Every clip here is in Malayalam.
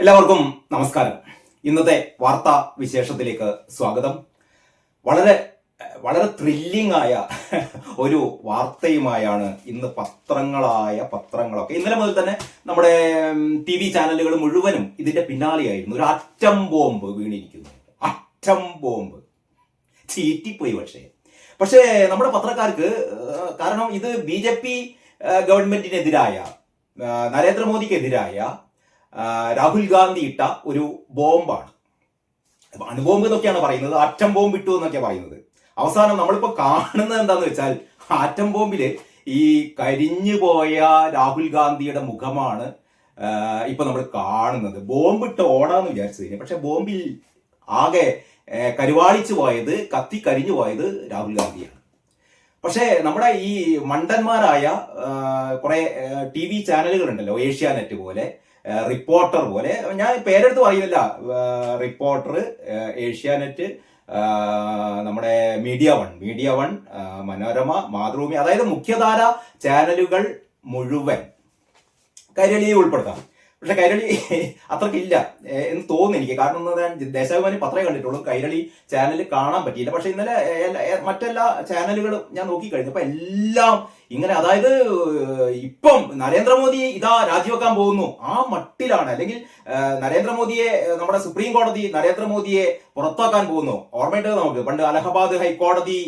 എല്ലാവർക്കും നമസ്കാരം. ഇന്നത്തെ വാർത്താ വിശേഷത്തിലേക്ക് സ്വാഗതം. വളരെ വളരെ ത്രില്ലിംഗ് ആയ ഒരു വാർത്തയുമായാണ് ഇന്ന് പത്രങ്ങളൊക്കെ ഇന്നലെ മുതൽ തന്നെ നമ്മുടെ TV ചാനലുകൾ മുഴുവനും ഇതിന്റെ പിന്നാലെയായിരുന്നു. ഒരു അറ്റം ബോംബ് വീണിരിക്കുന്നു. അറ്റം ബോംബ് ചീറ്റിപ്പോയി. പക്ഷേ നമ്മുടെ പത്രക്കാർക്ക്, കാരണം ഇത് BJP ഗവൺമെന്റിനെതിരായ, നരേന്ദ്രമോദിക്കെതിരായ രാഹുൽ ഗാന്ധി ഇട്ട ഒരു ബോംബാണ്. അണുബോംബ് എന്നൊക്കെയാണ് പറയുന്നത്, ആറ്റം ബോംബ് ഇട്ടു എന്നൊക്കെയാണ് പറയുന്നത്. അവസാനം നമ്മളിപ്പോ കാണുന്നത് എന്താന്ന് വെച്ചാൽ, ആറ്റം ബോംബില് ഈ കരിഞ്ഞു പോയ രാഹുൽ ഗാന്ധിയുടെ മുഖമാണ് ഇപ്പൊ നമ്മൾ കാണുന്നത്. ബോംബ് ഇട്ട് ഓടാന്ന് വിചാരിച്ചതിന്, പക്ഷെ ബോംബിൽ ആകെ കരുവാളിച്ചു പോയത്, കത്തി കരിഞ്ഞു പോയത് രാഹുൽ ഗാന്ധിയാണ്. പക്ഷേ നമ്മുടെ ഈ മണ്ടന്മാരായ കുറെ TV ചാനലുകൾ ഉണ്ടല്ലോ, ഏഷ്യാനെറ്റ് പോലെ, റിപ്പോർട്ടർ പോലെ, ഞാൻ പേരെടുത്ത് പറയുന്നില്ല, റിപ്പോർട്ടർ, ഏഷ്യാനെറ്റ്, നമ്മുടെ മീഡിയ വൺ, മനോരമ, മാതൃഭൂമി, അതായത് മുഖ്യധാര ചാനലുകൾ മുഴുവൻ, കൈരളിയെ ഉൾപ്പെടുത്താം. പക്ഷെ കൈരളി അത്രക്കില്ല എന്ന് തോന്നുന്നു എനിക്ക്. കാരണം ഞാൻ ദേശാഭിമാനി പത്രമേ കണ്ടിട്ടുള്ളൂ, കൈരളി ചാനൽ കാണാൻ പറ്റിയില്ല. പക്ഷെ ഇന്നലെ മറ്റെല്ലാ ചാനലുകളും ഞാൻ നോക്കിക്കഴിഞ്ഞു, അപ്പൊ എല്ലാം ഇങ്ങനെ, അതായത് ഇപ്പം നരേന്ദ്രമോദി ഇതാ രാജിവെക്കാൻ പോകുന്നു ആ മട്ടിലാണ്. അല്ലെങ്കിൽ നരേന്ദ്രമോദിയെ, നമ്മുടെ സുപ്രീം കോടതി നരേന്ദ്രമോദിയെ പുറത്താക്കാൻ പോകുന്നു. ഓർമ്മയുണ്ട് നമുക്ക് പണ്ട് അലഹബാദ് ഹൈക്കോടതി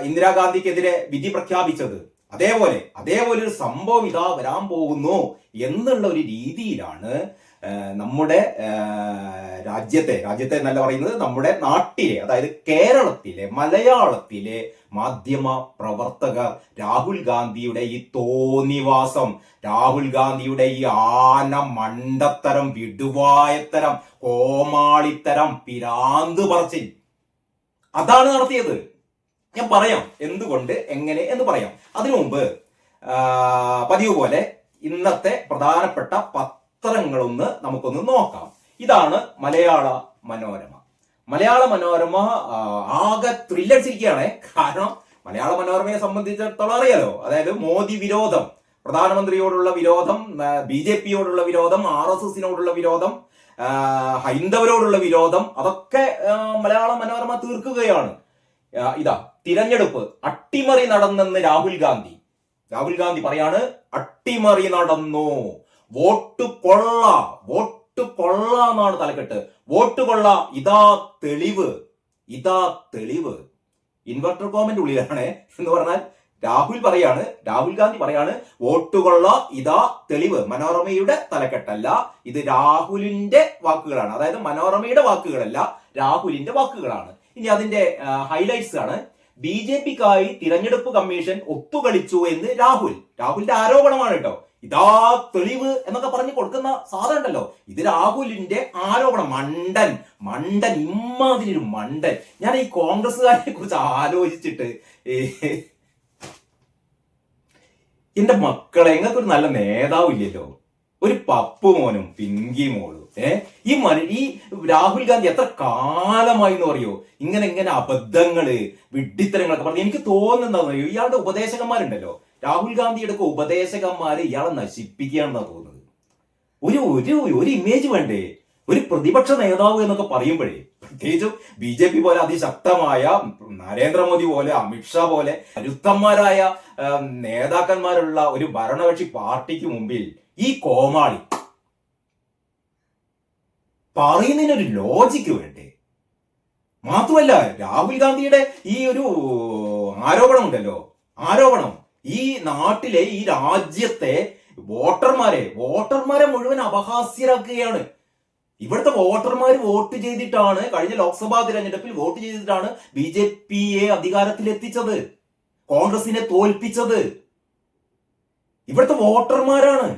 ഇന്ദിരാഗാന്ധിക്കെതിരെ വിധി പ്രഖ്യാപിച്ചത്. അതേപോലെ ഒരു സംഭവം ഇതാ വരാൻ പോകുന്നു എന്നുള്ള ഒരു രീതിയിലാണ് നമ്മുടെ രാജ്യത്തെ എന്നല്ല പറയുന്നത്, നമ്മുടെ നാട്ടിലെ, അതായത് കേരളത്തിലെ, മലയാളത്തിലെ മാധ്യമ പ്രവർത്തകർ രാഹുൽ ഗാന്ധിയുടെ ഈ തോന്നിവാസം, രാഹുൽ ഗാന്ധിയുടെ ഈ ആന മണ്ടത്തരം, വിടുവായത്തരം, കോമാളിത്തരം, പിരാന്ത് പറച്ചിൽ, അതാണ് നടത്തിയത്. ഞാൻ പറയാം എന്തുകൊണ്ട്, എങ്ങനെ എന്ന് പറയാം. അതിനു മുമ്പ് പതിവ് പോലെ ഇന്നത്തെ പ്രധാനപ്പെട്ട പത്രങ്ങളൊന്ന് നമുക്കൊന്ന് നോക്കാം. ഇതാണ് മലയാള മനോരമ. ആകെ ത്രില്ലടിച്ചിരിക്കുകയാണ്. കാരണം മലയാള മനോരമയെ സംബന്ധിച്ചിടത്തോളം അറിയാലോ, അതായത് മോദി വിരോധം, പ്രധാനമന്ത്രിയോടുള്ള വിരോധം, BJP-യോടുള്ള വിരോധം, RSS-നോടുള്ള വിരോധം, ഹൈന്ദവരോടുള്ള വിരോധം, അതൊക്കെ മലയാള മനോരമ തീർക്കുകയാണ്. ഇതാ തിരഞ്ഞെടുപ്പ് അട്ടിമറി നടന്നെന്ന് രാഹുൽ ഗാന്ധി പറയാണ്, അട്ടിമറി നടന്നു, വോട്ട് കൊള്ള എന്നാണ് തലക്കെട്ട്. വോട്ട് കൊള്ള, ഇതാ തെളിവ്. ഇൻവെർട്ടർ കോമന്റ് ഉള്ളിലാണ് എന്ന് പറഞ്ഞാൽ രാഹുൽ ഗാന്ധി പറയാണ്, വോട്ടുകൊള്ള ഇതാ തെളിവ്. മനോരമയുടെ തലക്കെട്ടല്ല, ഇത് രാഹുലിന്റെ വാക്കുകളാണ്. അതായത് മനോരമയുടെ വാക്കുകളല്ല, രാഹുലിന്റെ വാക്കുകളാണ്. ഇനി അതിന്റെ ഹൈലൈറ്റ്സ് ആണ്. BJP-ക്കായി തിരഞ്ഞെടുപ്പ് കമ്മീഷൻ ഒത്തുകളിച്ചു എന്ന് രാഹുലിന്റെ ആരോപണമാണ് കേട്ടോ. ഇതാ തെളിവ് എന്നൊക്കെ പറഞ്ഞ് കൊടുക്കുന്ന സാധനം ഉണ്ടല്ലോ, ഇത് രാഹുലിന്റെ ആരോപണം. മണ്ടൻ, ഇമ്മാതിരി ഒരു മണ്ടൻ. ഞാൻ ഈ കോൺഗ്രസ്സുകാരെ കുറിച്ച് ആലോചിച്ചിട്ട്, എന്റെ മക്കളെ, നിങ്ങൾക്കൊരു നല്ല നേതാവില്ലല്ലോ, ഒരു പപ്പു മോനും പിങ്കി മോളും. ഈ രാഹുൽ ഗാന്ധി എത്ര കാലമായി എന്ന് പറയോ ഇങ്ങനെ അബദ്ധങ്ങള്, വിഡ്ഢിത്തരങ്ങളൊക്കെ പറഞ്ഞു. എനിക്ക് തോന്നുന്നറിയോ, ഇയാളുടെ ഉപദേശകന്മാരുണ്ടല്ലോ, രാഹുൽ ഗാന്ധിയുടെ ഒക്കെ ഉപദേശകന്മാര് ഇയാളെ നശിപ്പിക്കുകയാണെന്നാ തോന്നുന്നത്. ഒരു ഇമേജ് വേണ്ടേ ഒരു പ്രതിപക്ഷ നേതാവ് എന്നൊക്കെ പറയുമ്പോഴേ, പ്രത്യേകിച്ചും BJP പോലെ അതിശക്തമായ, നരേന്ദ്രമോദി പോലെ, അമിത്ഷാ പോലെ കരുത്തന്മാരായ നേതാക്കന്മാരുള്ള ഒരു ഭരണകക്ഷി പാർട്ടിക്ക് മുമ്പിൽ ഈ കോമാളി പറയുന്നതിനൊരു ലോജിക്ക് വേണ്ടേ? മാത്രമല്ല, രാഹുൽ ഗാന്ധിയുടെ ഈ ഒരു ആരോപണം ഈ നാട്ടിലെ, ഈ രാജ്യത്തെ വോട്ടർമാരെ മുഴുവൻ അപഹാസ്യരാക്കുകയാണ്. ഇവിടുത്തെ വോട്ടർമാർ വോട്ട് ചെയ്തിട്ടാണ്, കഴിഞ്ഞ ലോക്സഭാ തിരഞ്ഞെടുപ്പിൽ വോട്ട് ചെയ്തിട്ടാണ് BJP-യെ അധികാരത്തിലെത്തിച്ചത്, കോൺഗ്രസിനെ തോൽപ്പിച്ചത് ഇവിടുത്തെ വോട്ടർമാരാണ്.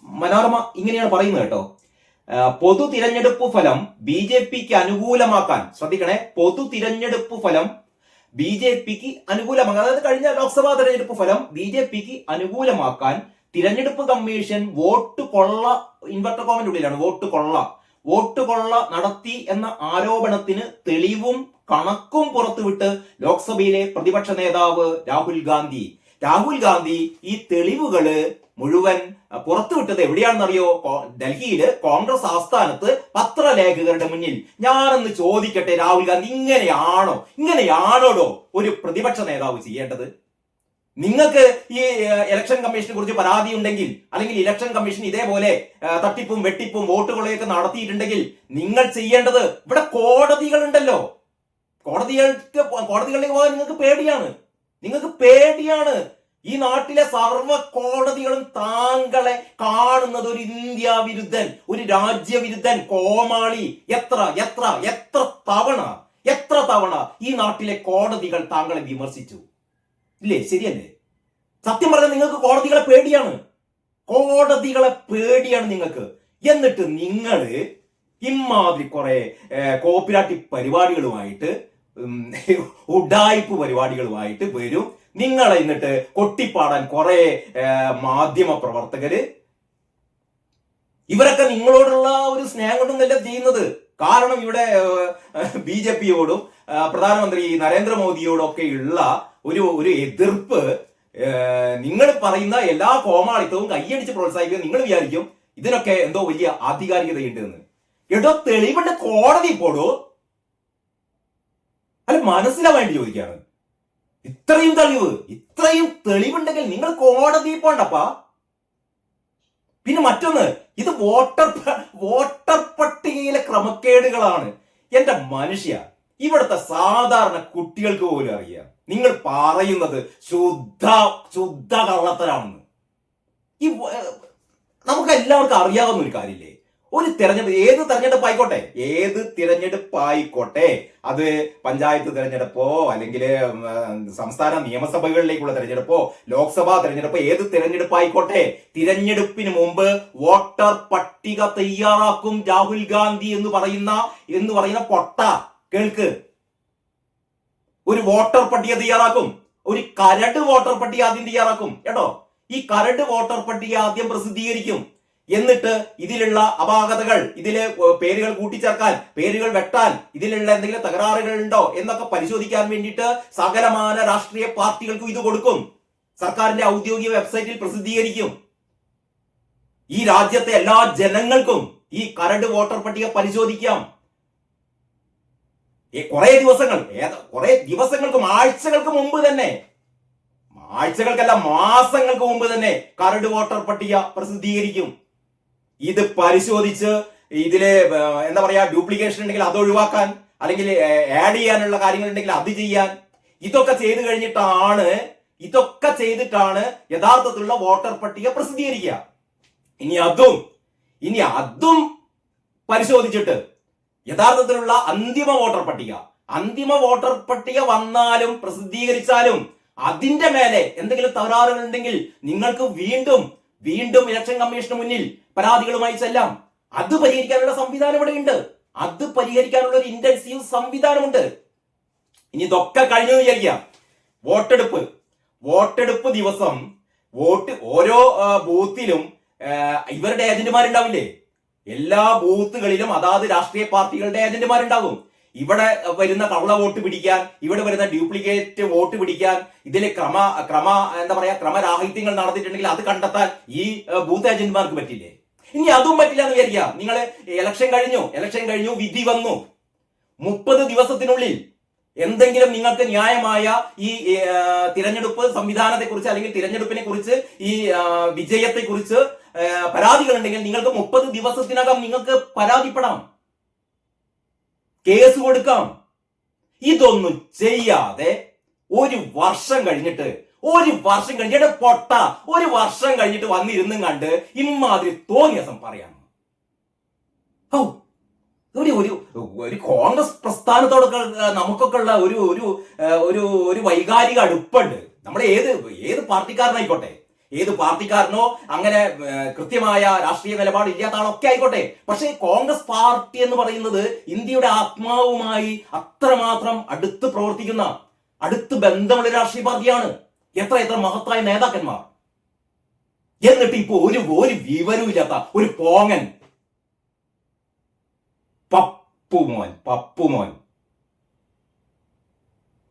മനോരമ ഇങ്ങനെയാണ് പറയുന്നത് കേട്ടോ. പൊതു തിരഞ്ഞെടുപ്പ് ഫലം BJP-ക്ക് അനുകൂലമാക്കാൻ, ശ്രദ്ധിക്കണേ, പൊതു തിരഞ്ഞെടുപ്പ് ഫലം BJP-ക്ക് അനുകൂലമാക്കാൻ, അതായത് കഴിഞ്ഞ ലോക്സഭാ തിരഞ്ഞെടുപ്പ് ഫലം BJP-ക്ക് അനുകൂലമാക്കാൻ തിരഞ്ഞെടുപ്പ് കമ്മീഷൻ വോട്ട് കൊള്ള, ഇൻവെർട്ടർ കോമന്റ് ഉള്ളിലാണ്, വോട്ട് കൊള്ള നടത്തി എന്ന ആരോപണത്തിന് തെളിവും കണക്കും പുറത്തുവിട്ട് ലോക്സഭയിലെ പ്രതിപക്ഷ നേതാവ് രാഹുൽ ഗാന്ധി. രാഹുൽ ഗാന്ധി ഈ തെളിവുകള് മുഴുവൻ പുറത്തുവിട്ടത് എവിടെയാണെന്നറിയോ? ഡൽഹിയില് കോൺഗ്രസ് ആസ്ഥാനത്ത് പത്രലേഖകരുടെ മുന്നിൽ. ഞാനൊന്ന് ചോദിക്കട്ടെ, രാഹുൽ ഗാന്ധി ഇങ്ങനെയാണോടോ ഒരു പ്രതിപക്ഷ നേതാവ് ചെയ്യേണ്ടത്? നിങ്ങൾക്ക് ഈ ഇലക്ഷൻ കമ്മീഷനെ കുറിച്ച് പരാതി ഉണ്ടെങ്കിൽ, അല്ലെങ്കിൽ ഇലക്ഷൻ കമ്മീഷൻ ഇതേപോലെ തട്ടിപ്പും വെട്ടിപ്പും വോട്ടുകളെയൊക്കെ നടത്തിയിട്ടുണ്ടെങ്കിൽ നിങ്ങൾ ചെയ്യേണ്ടത്, ഇവിടെ കോടതികളുണ്ടല്ലോ, കോടതികളിലേക്ക് പോകാൻ നിങ്ങൾക്ക് പേടിയാണ്. ഈ നാട്ടിലെ സർവ്വ കോടതികളും താങ്കളെ കാണുന്നത് ഒരു ഇന്ത്യ വിരുദ്ധൻ, ഒരു രാജ്യവിരുദ്ധൻ, കോമാളി. എത്ര തവണ ഈ നാട്ടിലെ കോടതികൾ താങ്കളെ വിമർശിച്ചു ഇല്ലേ? ശരിയല്ലേ? സത്യം പറഞ്ഞാൽ നിങ്ങൾക്ക് കോടതികളെ പേടിയാണ് നിങ്ങൾക്ക്. എന്നിട്ട് നിങ്ങള് ഇമാതിരി കുറെ കോപ്പിരാട്ടി പരിപാടികളുമായിട്ട്, ഉഡായിപ്പ് പരിപാടികളുമായിട്ട് വരും. നിങ്ങളെ എന്നിട്ട് കൊട്ടിപ്പാടാൻ കുറെ മാധ്യമ പ്രവർത്തകര്, ഇവരൊക്കെ നിങ്ങളോടുള്ള ഒരു സ്നേഹം കൊണ്ടൊന്നല്ല ചെയ്യുന്നത്. കാരണം ഇവിടെ BJPയോടും പ്രധാനമന്ത്രി നരേന്ദ്രമോദിയോടൊക്കെ ഉള്ള ഒരു എതിർപ്പ്, നിങ്ങൾ പറയുന്ന എല്ലാ കോമാളിത്തവും കൈയടിച്ച് പ്രോത്സാഹിക്കുക. നിങ്ങൾ വിചാരിക്കും ഇതിനൊക്കെ എന്തോ വലിയ ആധികാരികതയുണ്ട് എന്ന്. എടോ, തെളിവുണ്ട്, കോടതി പോടോ. അല്ല, മനസ്സിലാവേണ്ടി ചോദിക്കാണ്. ഇത്രയും തെളിവുണ്ടെങ്കിൽ നിങ്ങൾ കോടതി പോണ്ടപ്പാ. പിന്നെ മറ്റൊന്ന്, ഇത് വോട്ടർ പട്ടികയിലെ ക്രമക്കേടുകളാണ്. എന്റെ മനുഷ്യ, ഇവിടുത്തെ സാധാരണ കുട്ടികൾക്ക് പോലും അറിയാം നിങ്ങൾ പറയുന്നത് ശുദ്ധ കള്ളത്തരാണെന്ന്. ഈ നമുക്ക് എല്ലാവർക്കും അറിയാവുന്ന ഒരു കാര്യമില്ലേ? ഒരു തിരഞ്ഞെടുപ്പ്, ഏത് തിരഞ്ഞെടുപ്പായിക്കോട്ടെ, അത് പഞ്ചായത്ത് തിരഞ്ഞെടുപ്പോ അല്ലെങ്കിൽ സംസ്ഥാന നിയമസഭകളിലേക്കുള്ള തിരഞ്ഞെടുപ്പോ ലോക്സഭാ തിരഞ്ഞെടുപ്പോ, ഏത് തിരഞ്ഞെടുപ്പായിക്കോട്ടെ, തിരഞ്ഞെടുപ്പിന് മുമ്പ് വോട്ടർ പട്ടിക തയ്യാറാക്കും രാഹുൽ ഗാന്ധി എന്ന് പറയുന്ന പൊട്ട. കേൾക്ക്, ഒരു വോട്ടർ പട്ടിക തയ്യാറാക്കും, ഒരു കരട് വോട്ടർ പട്ടിക ആദ്യം തയ്യാറാക്കും കേട്ടോ. ഈ കരട് വോട്ടർ പട്ടിക ആദ്യം പ്രസിദ്ധീകരിക്കും. എന്നിട്ട് ഇതിലുള്ള അപാകതകൾ, ഇതില് പേരുകൾ കൂട്ടിച്ചേർക്കാൻ, പേരുകൾ വെട്ടാൻ, ഇതിലുള്ള എന്തെങ്കിലും തകരാറുകൾ ഉണ്ടോ എന്നൊക്കെ പരിശോധിക്കാൻ വേണ്ടിയിട്ട് സകലമാന രാഷ്ട്രീയ പാർട്ടികൾക്കും ഇത് കൊടുക്കും. സർക്കാരിന്റെ ഔദ്യോഗിക വെബ്സൈറ്റിൽ പ്രസിദ്ധീകരിക്കും. ഈ രാജ്യത്തെ എല്ലാ ജനങ്ങൾക്കും ഈ കരട് വോട്ടർ പട്ടിക പരിശോധിക്കാം. കുറെ ദിവസങ്ങൾക്കും ആഴ്ചകൾക്ക് മുമ്പ് തന്നെ, ആഴ്ചകൾക്കല്ല മാസങ്ങൾക്ക് മുമ്പ് തന്നെ കരട് വോട്ടർ പട്ടിക പ്രസിദ്ധീകരിക്കും. ഇത് പരിശോധിച്ച് ഇതില് എന്താ പറയാ, ഡ്യൂപ്ലിക്കേഷൻ ഉണ്ടെങ്കിൽ അത് ഒഴിവാക്കാൻ, അല്ലെങ്കിൽ ആഡ് ചെയ്യാനുള്ള കാര്യങ്ങൾ ഉണ്ടെങ്കിൽ അത് ചെയ്യാൻ, ഇതൊക്കെ ചെയ്തിട്ടാണ് യഥാർത്ഥത്തിലുള്ള വോട്ടർ പട്ടിക പ്രസിദ്ധീകരിക്കുക. ഇനി അതും പരിശോധിച്ചിട്ട് യഥാർത്ഥത്തിലുള്ള അന്തിമ വോട്ടർ പട്ടിക വന്നാലും പ്രസിദ്ധീകരിച്ചാലും അതിന്റെ മേലെ എന്തെങ്കിലും തകരാറുകൾ ഉണ്ടെങ്കിൽ നിങ്ങൾക്ക് വീണ്ടും ഇലക്ഷൻ കമ്മീഷന് മുന്നിൽ പരാതികളുമായി ചെല്ലാം. അത് പരിഹരിക്കാനുള്ള സംവിധാനം ഇവിടെ ഉണ്ട്. അത് പരിഹരിക്കാനുള്ള ഒരു ഇന്റൻസീവ് സംവിധാനമുണ്ട്. ഇനി ഇതൊക്കെ കഴിഞ്ഞു വിചാരിക്കാം, വോട്ടെടുപ്പ് ദിവസം ഓരോ ബൂത്തിലും ഇവരുടെ ഏജന്റുമാരുണ്ടാവില്ലേ? എല്ലാ ബൂത്തുകളിലും അതാത് രാഷ്ട്രീയ പാർട്ടികളുടെ ഏജന്റുമാരുണ്ടാകും. ഇവിടെ വരുന്ന കള്ള വോട്ട് പിടിക്കാൻ, ഇവിടെ വരുന്ന ഡ്യൂപ്ലിക്കേറ്റ് വോട്ട് പിടിക്കാൻ, ഇതിൽ ക്രമരാഹിത്യങ്ങൾ നടത്തിയിട്ടുണ്ടെങ്കിൽ അത് കണ്ടെത്താൻ ഈ ബൂത്ത് ഏജന്റുമാർക്ക് പറ്റില്ലേ? ഇനി അതും പറ്റില്ല എന്ന് വിചാരിക്കുക. നിങ്ങൾ ഇലക്ഷൻ കഴിഞ്ഞു, വിധി വന്നു. 30 ദിവസത്തിനുള്ളിൽ എന്തെങ്കിലും നിങ്ങൾക്ക് ന്യായമായ ഈ തിരഞ്ഞെടുപ്പ് സംവിധാനത്തെക്കുറിച്ച്, അല്ലെങ്കിൽ തിരഞ്ഞെടുപ്പിനെ കുറിച്ച്, ഈ വിജയത്തെക്കുറിച്ച് പരാതികൾ ഉണ്ടെങ്കിൽ നിങ്ങൾക്ക് 30 ദിവസത്തിനകം നിങ്ങൾക്ക് പരാതിപ്പെടാം, കേസ് കൊടുക്കാം. ഇതൊന്നും ചെയ്യാതെ ഒരു വർഷം കഴിഞ്ഞിട്ട് വന്നിരുന്നും കണ്ട് ഇമാതിരി തോന്നിയസം പറയാം. ഒരു കോൺഗ്രസ് പ്രസ്ഥാനത്തോടൊക്കെ നമുക്കൊക്കെ ഉള്ള ഒരു വൈകാരിക അടുപ്പുണ്ട്. നമ്മൾ ഏത് പാർട്ടിക്കാരനോ അങ്ങനെ കൃത്യമായ രാഷ്ട്രീയ നിലപാട് ഇല്ലാത്ത ആളൊക്കെ ആയിക്കോട്ടെ. പക്ഷേ കോൺഗ്രസ് പാർട്ടി എന്ന് പറയുന്നത് ഇന്ത്യയുടെ ആത്മാവുമായി അത്രമാത്രം അടുത്ത് പ്രവർത്തിക്കുന്ന, അടുത്ത് ബന്ധമുള്ള രാഷ്ട്രീയ പാർട്ടിയാണ്. എത്ര മഹത്തായ നേതാക്കന്മാർ. എന്നിട്ട് ഇപ്പൊ ഒരു വിവരവും ഇല്ലാത്ത ഒരു പോങ്ങൻ പപ്പുമോൻ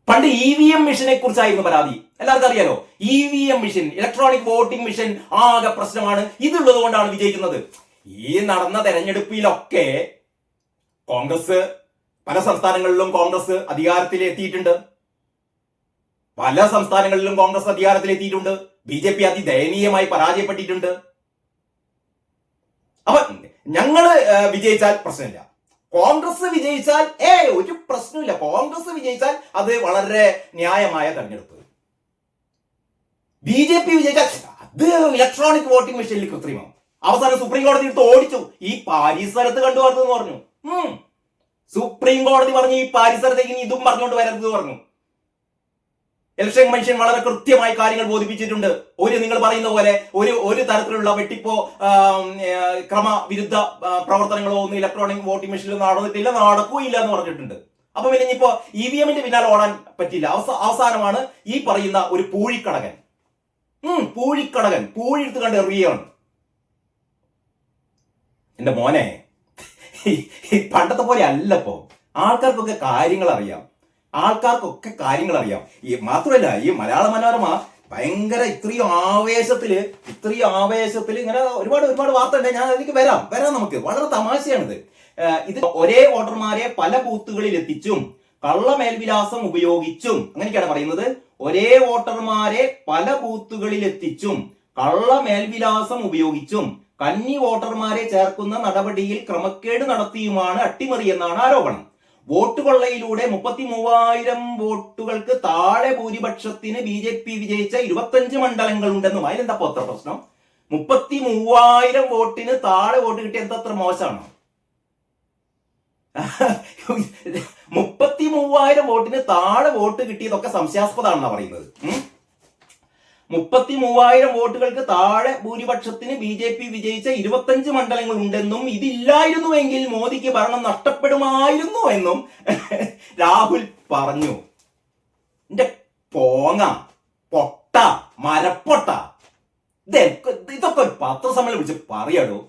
പണ്ട് EVM മെഷീനെ കുറിച്ചായിരുന്നു പരാതി. എല്ലാവർക്കും അറിയാലോ, EVM machine, electronic voting machine ആകെ പ്രശ്നമാണ്, ഇതുള്ളത് കൊണ്ടാണ് വിജയിക്കുന്നത്. ഈ നടന്ന തെരഞ്ഞെടുപ്പിലൊക്കെ കോൺഗ്രസ് പല സംസ്ഥാനങ്ങളിലും കോൺഗ്രസ് അധികാരത്തിൽ എത്തിയിട്ടുണ്ട്. BJP അതിദയനീയമായി പരാജയപ്പെട്ടിട്ടുണ്ട്. അപ്പൊ ഞങ്ങള് വിജയിച്ചാൽ പ്രശ്നമില്ല, കോൺഗ്രസ് വിജയിച്ചാൽ ഒരു പ്രശ്നമില്ല. കോൺഗ്രസ് വിജയിച്ചാൽ അത് വളരെ ന്യായമായ തെരഞ്ഞെടുപ്പ്. BJP വിജയിച്ചാൽ അത് ഇലക്ട്രോണിക് വോട്ടിംഗ് മെഷീനിൽ കൃത്രിമം. അവസാനം സുപ്രീം കോടതി എടുത്ത് ഓടിച്ചു. ഈ പാരിസരത്ത് കണ്ടുവരുന്നെന്ന് പറഞ്ഞു. സുപ്രീം കോടതി പറഞ്ഞു ഈ പാരിസരത്തേക്ക് ഇതും പറഞ്ഞുകൊണ്ട് വരരുത് പറഞ്ഞു. ഇലക്ഷൻ കമ്മീഷൻ വളരെ കൃത്യമായി കാര്യങ്ങൾ ബോധിപ്പിച്ചിട്ടുണ്ട്. നിങ്ങൾ പറയുന്ന പോലെ ഒരു തരത്തിലുള്ള വെട്ടിപ്പോ ക്രമവിരുദ്ധ പ്രവർത്തനങ്ങളോ ഒന്നും ഇലക്ട്രോണിക് വോട്ടിംഗ് മെഷീനിൽ നടന്നിട്ടില്ല, നടക്കുകയില്ല എന്ന് പറഞ്ഞിട്ടുണ്ട്. അപ്പൊ പിന്നെ ഇനിയിപ്പോ EVMന്റെ പിന്നാലെ ഓടാൻ പറ്റില്ല. അവസാനമാണ് ഈ പറയുന്ന ഒരു പൂഴിക്കടകൻ പൂഴിയെടുത്ത് കണ്ട് എറിയാണ്. എന്റെ മോനെ, പണ്ടത്തെ പോലെ അല്ലപ്പോ. ആൾക്കാർക്കൊക്കെ കാര്യങ്ങൾ അറിയാം. ഈ മാത്രമല്ല, ഈ മലയാള മനോരമ ഭയങ്കര ഇത്രയും ആവേശത്തില് ഇങ്ങനെ ഒരുപാട് വാർത്ത ഉണ്ട്. ഞാൻ അതിലേക്ക് വരാം. നമുക്ക് വളരെ തമാശയാണിത്. ഇത് ഒരേ വോട്ടർമാരെ പല ബൂത്തുകളിൽ എത്തിച്ചും കള്ളമേൽവിലാസം ഉപയോഗിച്ചും, അങ്ങനെയൊക്കെയാണ് പറയുന്നത്. ഒരേ വോട്ടർമാരെ പല ബൂത്തുകളിൽ എത്തിച്ചും കള്ളമേൽവിലാസം ഉപയോഗിച്ചും കന്നി വോട്ടർമാരെ ചേർക്കുന്ന നടപടിയിൽ ക്രമക്കേട് നടത്തിയുമാണ് അട്ടിമറി എന്നാണ് ആരോപണം. വോട്ട് കൊള്ളയിലൂടെ 33,000 വോട്ടുകൾക്ക് താഴെ ഭൂരിപക്ഷത്തിന് BJP വിജയിച്ച 25 മണ്ഡലങ്ങളുണ്ടെന്നും. അതിലെന്താ അത്ര പ്രശ്നം? 33,000 വോട്ടിന് താഴെ വോട്ട് കിട്ടിയ എന്തത്ര മോശമാണ്? 33,000 വോട്ടിന് താഴെ വോട്ട് കിട്ടിയതൊക്കെ സംശയാസ്പദമാണെന്നാ പറയുന്നത്. 33,000 വോട്ടുകൾക്ക് താഴെ ഭൂരിപക്ഷത്തിന് BJP വിജയിച്ച 25 മണ്ഡലങ്ങൾ ഉണ്ടെന്നും ഇതില്ലായിരുന്നുവെങ്കിൽ മോദിക്ക് ഭരണം നഷ്ടപ്പെടുമായിരുന്നു എന്നും രാഹുൽ പറഞ്ഞു. എന്റെ പൊട്ട മരപ്പൊട്ട, ഇതൊക്കെ ഒരു പത്രസമ്മേളനം വിളിച്ച് പറയാടോ.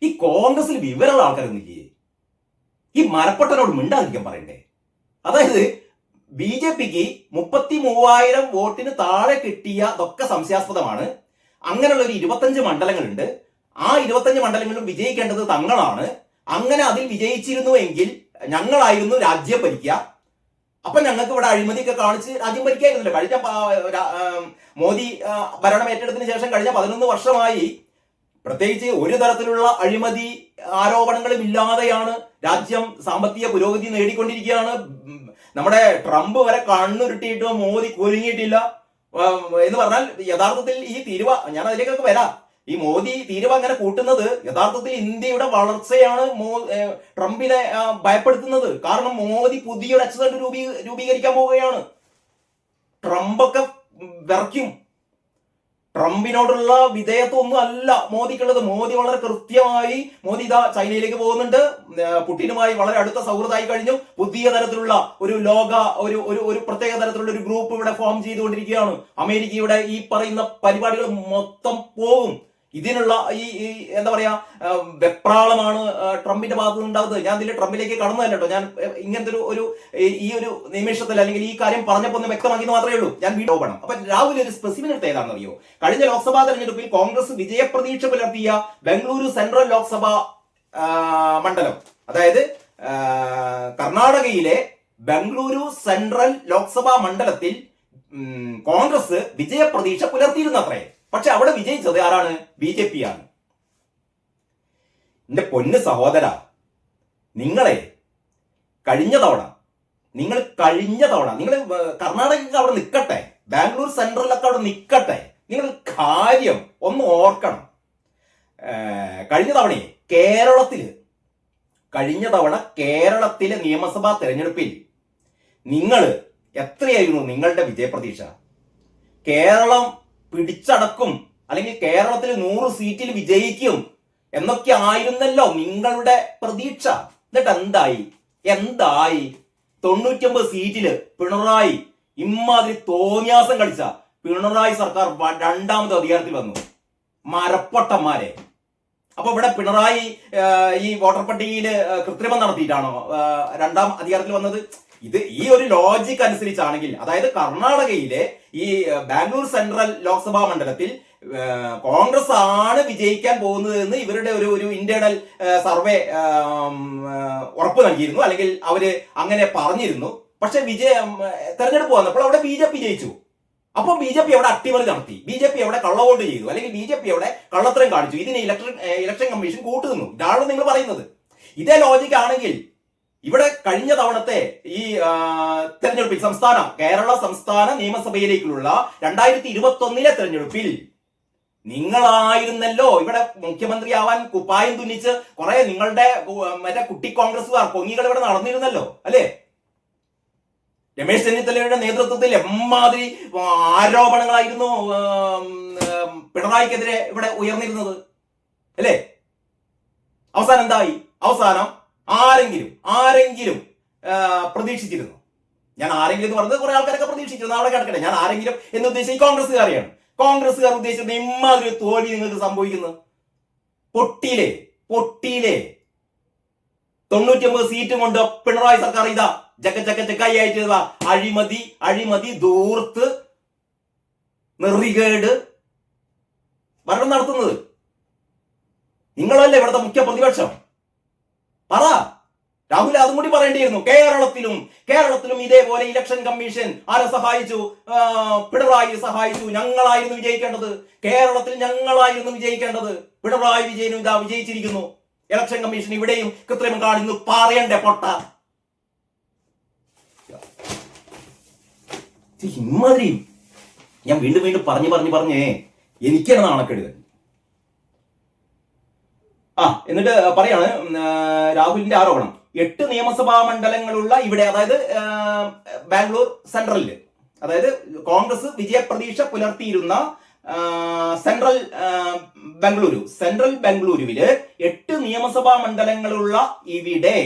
ഈ കോൺഗ്രസിൽ വിവരമുള്ള ആൾക്കാരൊന്നുമില്ലേ? ഈ മരപ്പൊട്ടനോട് മിണ്ടാതിരിക്കാൻ പറയണ്ടേ? അതായത് BJPക്ക് 33,000 വോട്ടിന് താഴെ കിട്ടിയതൊക്കെ സംശയാസ്പദമാണ്. അങ്ങനെയുള്ള ഒരു 25 മണ്ഡലങ്ങളുണ്ട്. ആ 25 മണ്ഡലങ്ങളിലും വിജയിക്കേണ്ടത് തങ്ങളാണ്. അങ്ങനെ അതിൽ വിജയിച്ചിരുന്നുവെങ്കിൽ ഞങ്ങളായിരുന്നു രാജ്യം ഭരിക്കുക. അപ്പൊ ഞങ്ങൾക്ക് ഇവിടെ അഴിമതിയൊക്കെ കാണിച്ച് രാജ്യം ഭരിക്കായിരുന്നല്ലോ. കഴിഞ്ഞ മോദി ഭരണം ഏറ്റെടുത്തതിന് ശേഷം കഴിഞ്ഞ 11 വർഷമായി പ്രത്യേകിച്ച് ഒരു തരത്തിലുള്ള അഴിമതി ആരോപണങ്ങളും ഇല്ലാതെയാണ് രാജ്യം സാമ്പത്തിക പുരോഗതി നേടിക്കൊണ്ടിരിക്കുകയാണ്. നമ്മുടെ ട്രംപ് വരെ കണ്ണുരുട്ടിയിട്ട് മോദി കുലുങ്ങിയിട്ടില്ല എന്ന് പറഞ്ഞാൽ യഥാർത്ഥത്തിൽ ഈ തീരുവ, ഞാൻ അതിലേക്കൊക്കെ വരാം, ഈ മോദി തീരുവ അങ്ങനെ കൂട്ടുന്നത് യഥാർത്ഥത്തിൽ ഇന്ത്യയുടെ വളർച്ചയാണ് ട്രംപിനെ ഭയപ്പെടുത്തുന്നത്. കാരണം മോദി പുതിയൊരു അച്ചുതണ്ട് രൂപീകരിക്കാൻ പോവുകയാണ്. ട്രംപൊക്കെ വിറയ്ക്കും. ട്രംപിനോടുള്ള വിധേയത്വമൊന്നും അല്ല മോദിക്കുള്ളത്. മോദി വളരെ കൃത്യമായി ഇതാ ചൈനയിലേക്ക് പോകുന്നുണ്ട്. പുടിനുമായി വളരെ അടുത്ത സൗഹൃദമായി കഴിഞ്ഞു. പുതിയ തരത്തിലുള്ള ഒരു ഒരു പ്രത്യേക തരത്തിലുള്ള ഒരു ഗ്രൂപ്പ് ഇവിടെ ഫോം ചെയ്തുകൊണ്ടിരിക്കുകയാണ്. അമേരിക്കയുടെ ഈ പറയുന്ന പരിപാടികൾ മൊത്തം പോകും. ഇതിനുള്ള ഈ എന്താ പറയാ വെപ്രാളമാണ് ട്രംപിന്റെ ഭാഗത്ത് നിന്ന് ഉണ്ടാകുന്നത്. ഞാൻ ഇതിൽ ട്രംപിലേക്ക് കടന്നതല്ല കേട്ടോ. ഞാൻ ഇങ്ങനത്തെ ഈ ഒരു നിമിഷത്തിൽ അല്ലെങ്കിൽ ഈ കാര്യം പറഞ്ഞപ്പോൾ ഒന്ന് വ്യക്തമാക്കിയെന്ന് മാത്രമേ ഉള്ളൂ. ഞാൻ വീഡിയോ പോകണം. അപ്പൊ രാഹുൽ ഒരു സ്പെസിഫിൻ എടുത്ത് ഏതാണെന്ന് അറിയോ? കഴിഞ്ഞ ലോക്സഭാ തെരഞ്ഞെടുപ്പിൽ കോൺഗ്രസ് വിജയപ്രതീക്ഷ പുലർത്തിയ ബംഗളൂരു സെൻട്രൽ ലോക്സഭാ മണ്ഡലം, അതായത് കർണാടകയിലെ ബംഗളൂരു സെൻട്രൽ ലോക്സഭാ മണ്ഡലത്തിൽ കോൺഗ്രസ് വിജയപ്രതീക്ഷ പുലർത്തിയിരുന്നത്രേ. പക്ഷെ അവിടെ വിജയിച്ചത് ആരാണ്? BJP ആണ്. എന്റെ പൊന്ന് സഹോദര, നിങ്ങളെ കഴിഞ്ഞ തവണ നിങ്ങൾ കർണാടകയ്ക്ക് അവിടെ നിൽക്കട്ടെ, ബാംഗ്ലൂർ സെൻട്രലിലൊക്കെ അവിടെ നിൽക്കട്ടെ, നിങ്ങൾ കാര്യം ഒന്ന് ഓർക്കണം. കഴിഞ്ഞ തവണ കേരളത്തിലെ നിയമസഭാ തെരഞ്ഞെടുപ്പിൽ നിങ്ങൾ എത്രയായിരുന്നു നിങ്ങളുടെ വിജയപ്രതീക്ഷ? കേരളം പിടിച്ചടക്കും, അല്ലെങ്കിൽ കേരളത്തിൽ 100 സീറ്റിൽ വിജയിക്കും എന്നൊക്കെ ആയിരുന്നല്ലോ നിങ്ങളുടെ പ്രതീക്ഷ. എന്നിട്ട് എന്തായി? 99 സീറ്റില് പിണറായി ഇമ്മാതിരി തോന്നിയാസം കളിച്ച പിണറായി സർക്കാർ രണ്ടാമത് അധികാരത്തിൽ വന്നു. മരപ്പൊട്ടന്മാരെ. അപ്പൊ ഇവിടെ പിണറായി ഈ വോട്ടർ പട്ടികയിൽ കൃത്രിമം നടത്തിയിട്ടാണോ രണ്ടാം അധികാരത്തിൽ വന്നത്? ഇത് ഈ ഒരു ലോജിക് അനുസരിച്ചാണെങ്കിൽ, അതായത് കർണാടകയിലെ ഈ ബാംഗ്ലൂർ സെൻട്രൽ ലോക്സഭാ മണ്ഡലത്തിൽ കോൺഗ്രസ് ആണ് വിജയിക്കാൻ പോകുന്നത് എന്ന് ഇവരുടെ ഒരു ഇന്റേണൽ സർവേ ഉറപ്പ് നൽകിയിരുന്നു, അല്ലെങ്കിൽ അവര് അങ്ങനെ പറഞ്ഞിരുന്നു. പക്ഷെ തെരഞ്ഞെടുപ്പ് വന്നപ്പോൾ അവിടെ BJP ജയിച്ചു. അപ്പോൾ BJP അവിടെ അട്ടിമറി നടത്തി, BJP അവിടെ കള്ളവോട്ട് ചെയ്തു, അല്ലെങ്കിൽ BJP അവിടെ കള്ളത്തരം കാണിച്ചു. ഇതിന് ഇലക്ഷൻ കമ്മീഷൻ കൂട്ടുനിന്നു. ഇതാണ് നിങ്ങൾ പറയുന്നത്. ഇതേ ലോജിക് ആണെങ്കിൽ ഇവിടെ കഴിഞ്ഞ തവണത്തെ ഈ തെരഞ്ഞെടുപ്പിൽ കേരള സംസ്ഥാന നിയമസഭയിലേക്കുള്ള 2021 തെരഞ്ഞെടുപ്പിൽ നിങ്ങളായിരുന്നല്ലോ ഇവിടെ മുഖ്യമന്ത്രിയാവാൻ കുപ്പായം തുന്നിച്ച് കുറെ നിങ്ങളുടെ മറ്റേ കുട്ടി കോൺഗ്രസുകാർ കൊങ്ങികൾ ഇവിടെ നടന്നിരുന്നല്ലോ, അല്ലേ? രമേശ് ചെന്നിത്തലയുടെ നേതൃത്വത്തിൽ എമ്മാതിരി ആരോപണങ്ങളായിരുന്നു പിണറായിക്കെതിരെ ഇവിടെ ഉയർന്നിരുന്നത്, അല്ലേ? അവസാനം എന്തായി? അവസാനം ആരെങ്കിലും പ്രതീക്ഷിച്ചിരുന്നു? ഞാൻ ആരെങ്കിലും എന്ന് പറഞ്ഞത് കുറെ ആൾക്കാരൊക്കെ പ്രതീക്ഷിച്ചിരുന്നു, അവിടെ കിടക്കട്ടെ. ഞാൻ ആരെങ്കിലും എന്ന് ഉദ്ദേശിച്ച ഈ കോൺഗ്രസ്സുകാരെയാണ്. കോൺഗ്രസ്സുകാർ ഉദ്ദേശിച്ചത് ഇമ്മാതിരി തോൽവി നിങ്ങൾക്ക് സംഭവിക്കുന്നത്. പൊട്ടിയില്ലേ 99 സീറ്റും കൊണ്ട് പിണറായി സർക്കാർ ഇതാ ചക്കായിട്ട് അഴിമതി ദൂർത്ത് നെറികേട് ഭരണം നടത്തുന്നത്. നിങ്ങളല്ലേ ഇവിടുത്തെ മുഖ്യ പ്രതിപക്ഷം. പറ രാഹുൽ, അതും കൂടി പറയേണ്ടിയിരുന്നു. കേരളത്തിലും ഇതേപോലെ ഇലക്ഷൻ കമ്മീഷൻ ആരെ സഹായിച്ചു? പിണറായി സഹായിച്ചു. ഞങ്ങളായിരുന്നു വിജയിക്കേണ്ടത്. കേരളത്തിൽ ഞങ്ങളായിരുന്നു വിജയിക്കേണ്ടത്. പിണറായി വിജയനും ഇതാ വിജയിച്ചിരിക്കുന്നു. ഇലക്ഷൻ കമ്മീഷൻ ഇവിടെയും കൃത്രിമം കാണുന്നു. പറയണ്ടേ പൊട്ട? ഇമ്മാതിരി ഞാൻ വീണ്ടും പറഞ്ഞേ എനിക്കാണ് നാണക്കേട്. എന്നിട്ട് പറയാണ് രാഹുലിന്റെ ആരോപണം 8 നിയമസഭാ മണ്ഡലങ്ങളുള്ള ഇവിടെ, അതായത് ബാംഗ്ലൂർ സെൻട്രലില്, അതായത് കോൺഗ്രസ് വിജയപ്രതീക്ഷ പുലർത്തിയിരുന്ന സെൻട്രൽ ബംഗളൂരുവില് 8 നിയമസഭാ മണ്ഡലങ്ങളുള്ള ഇവിടെ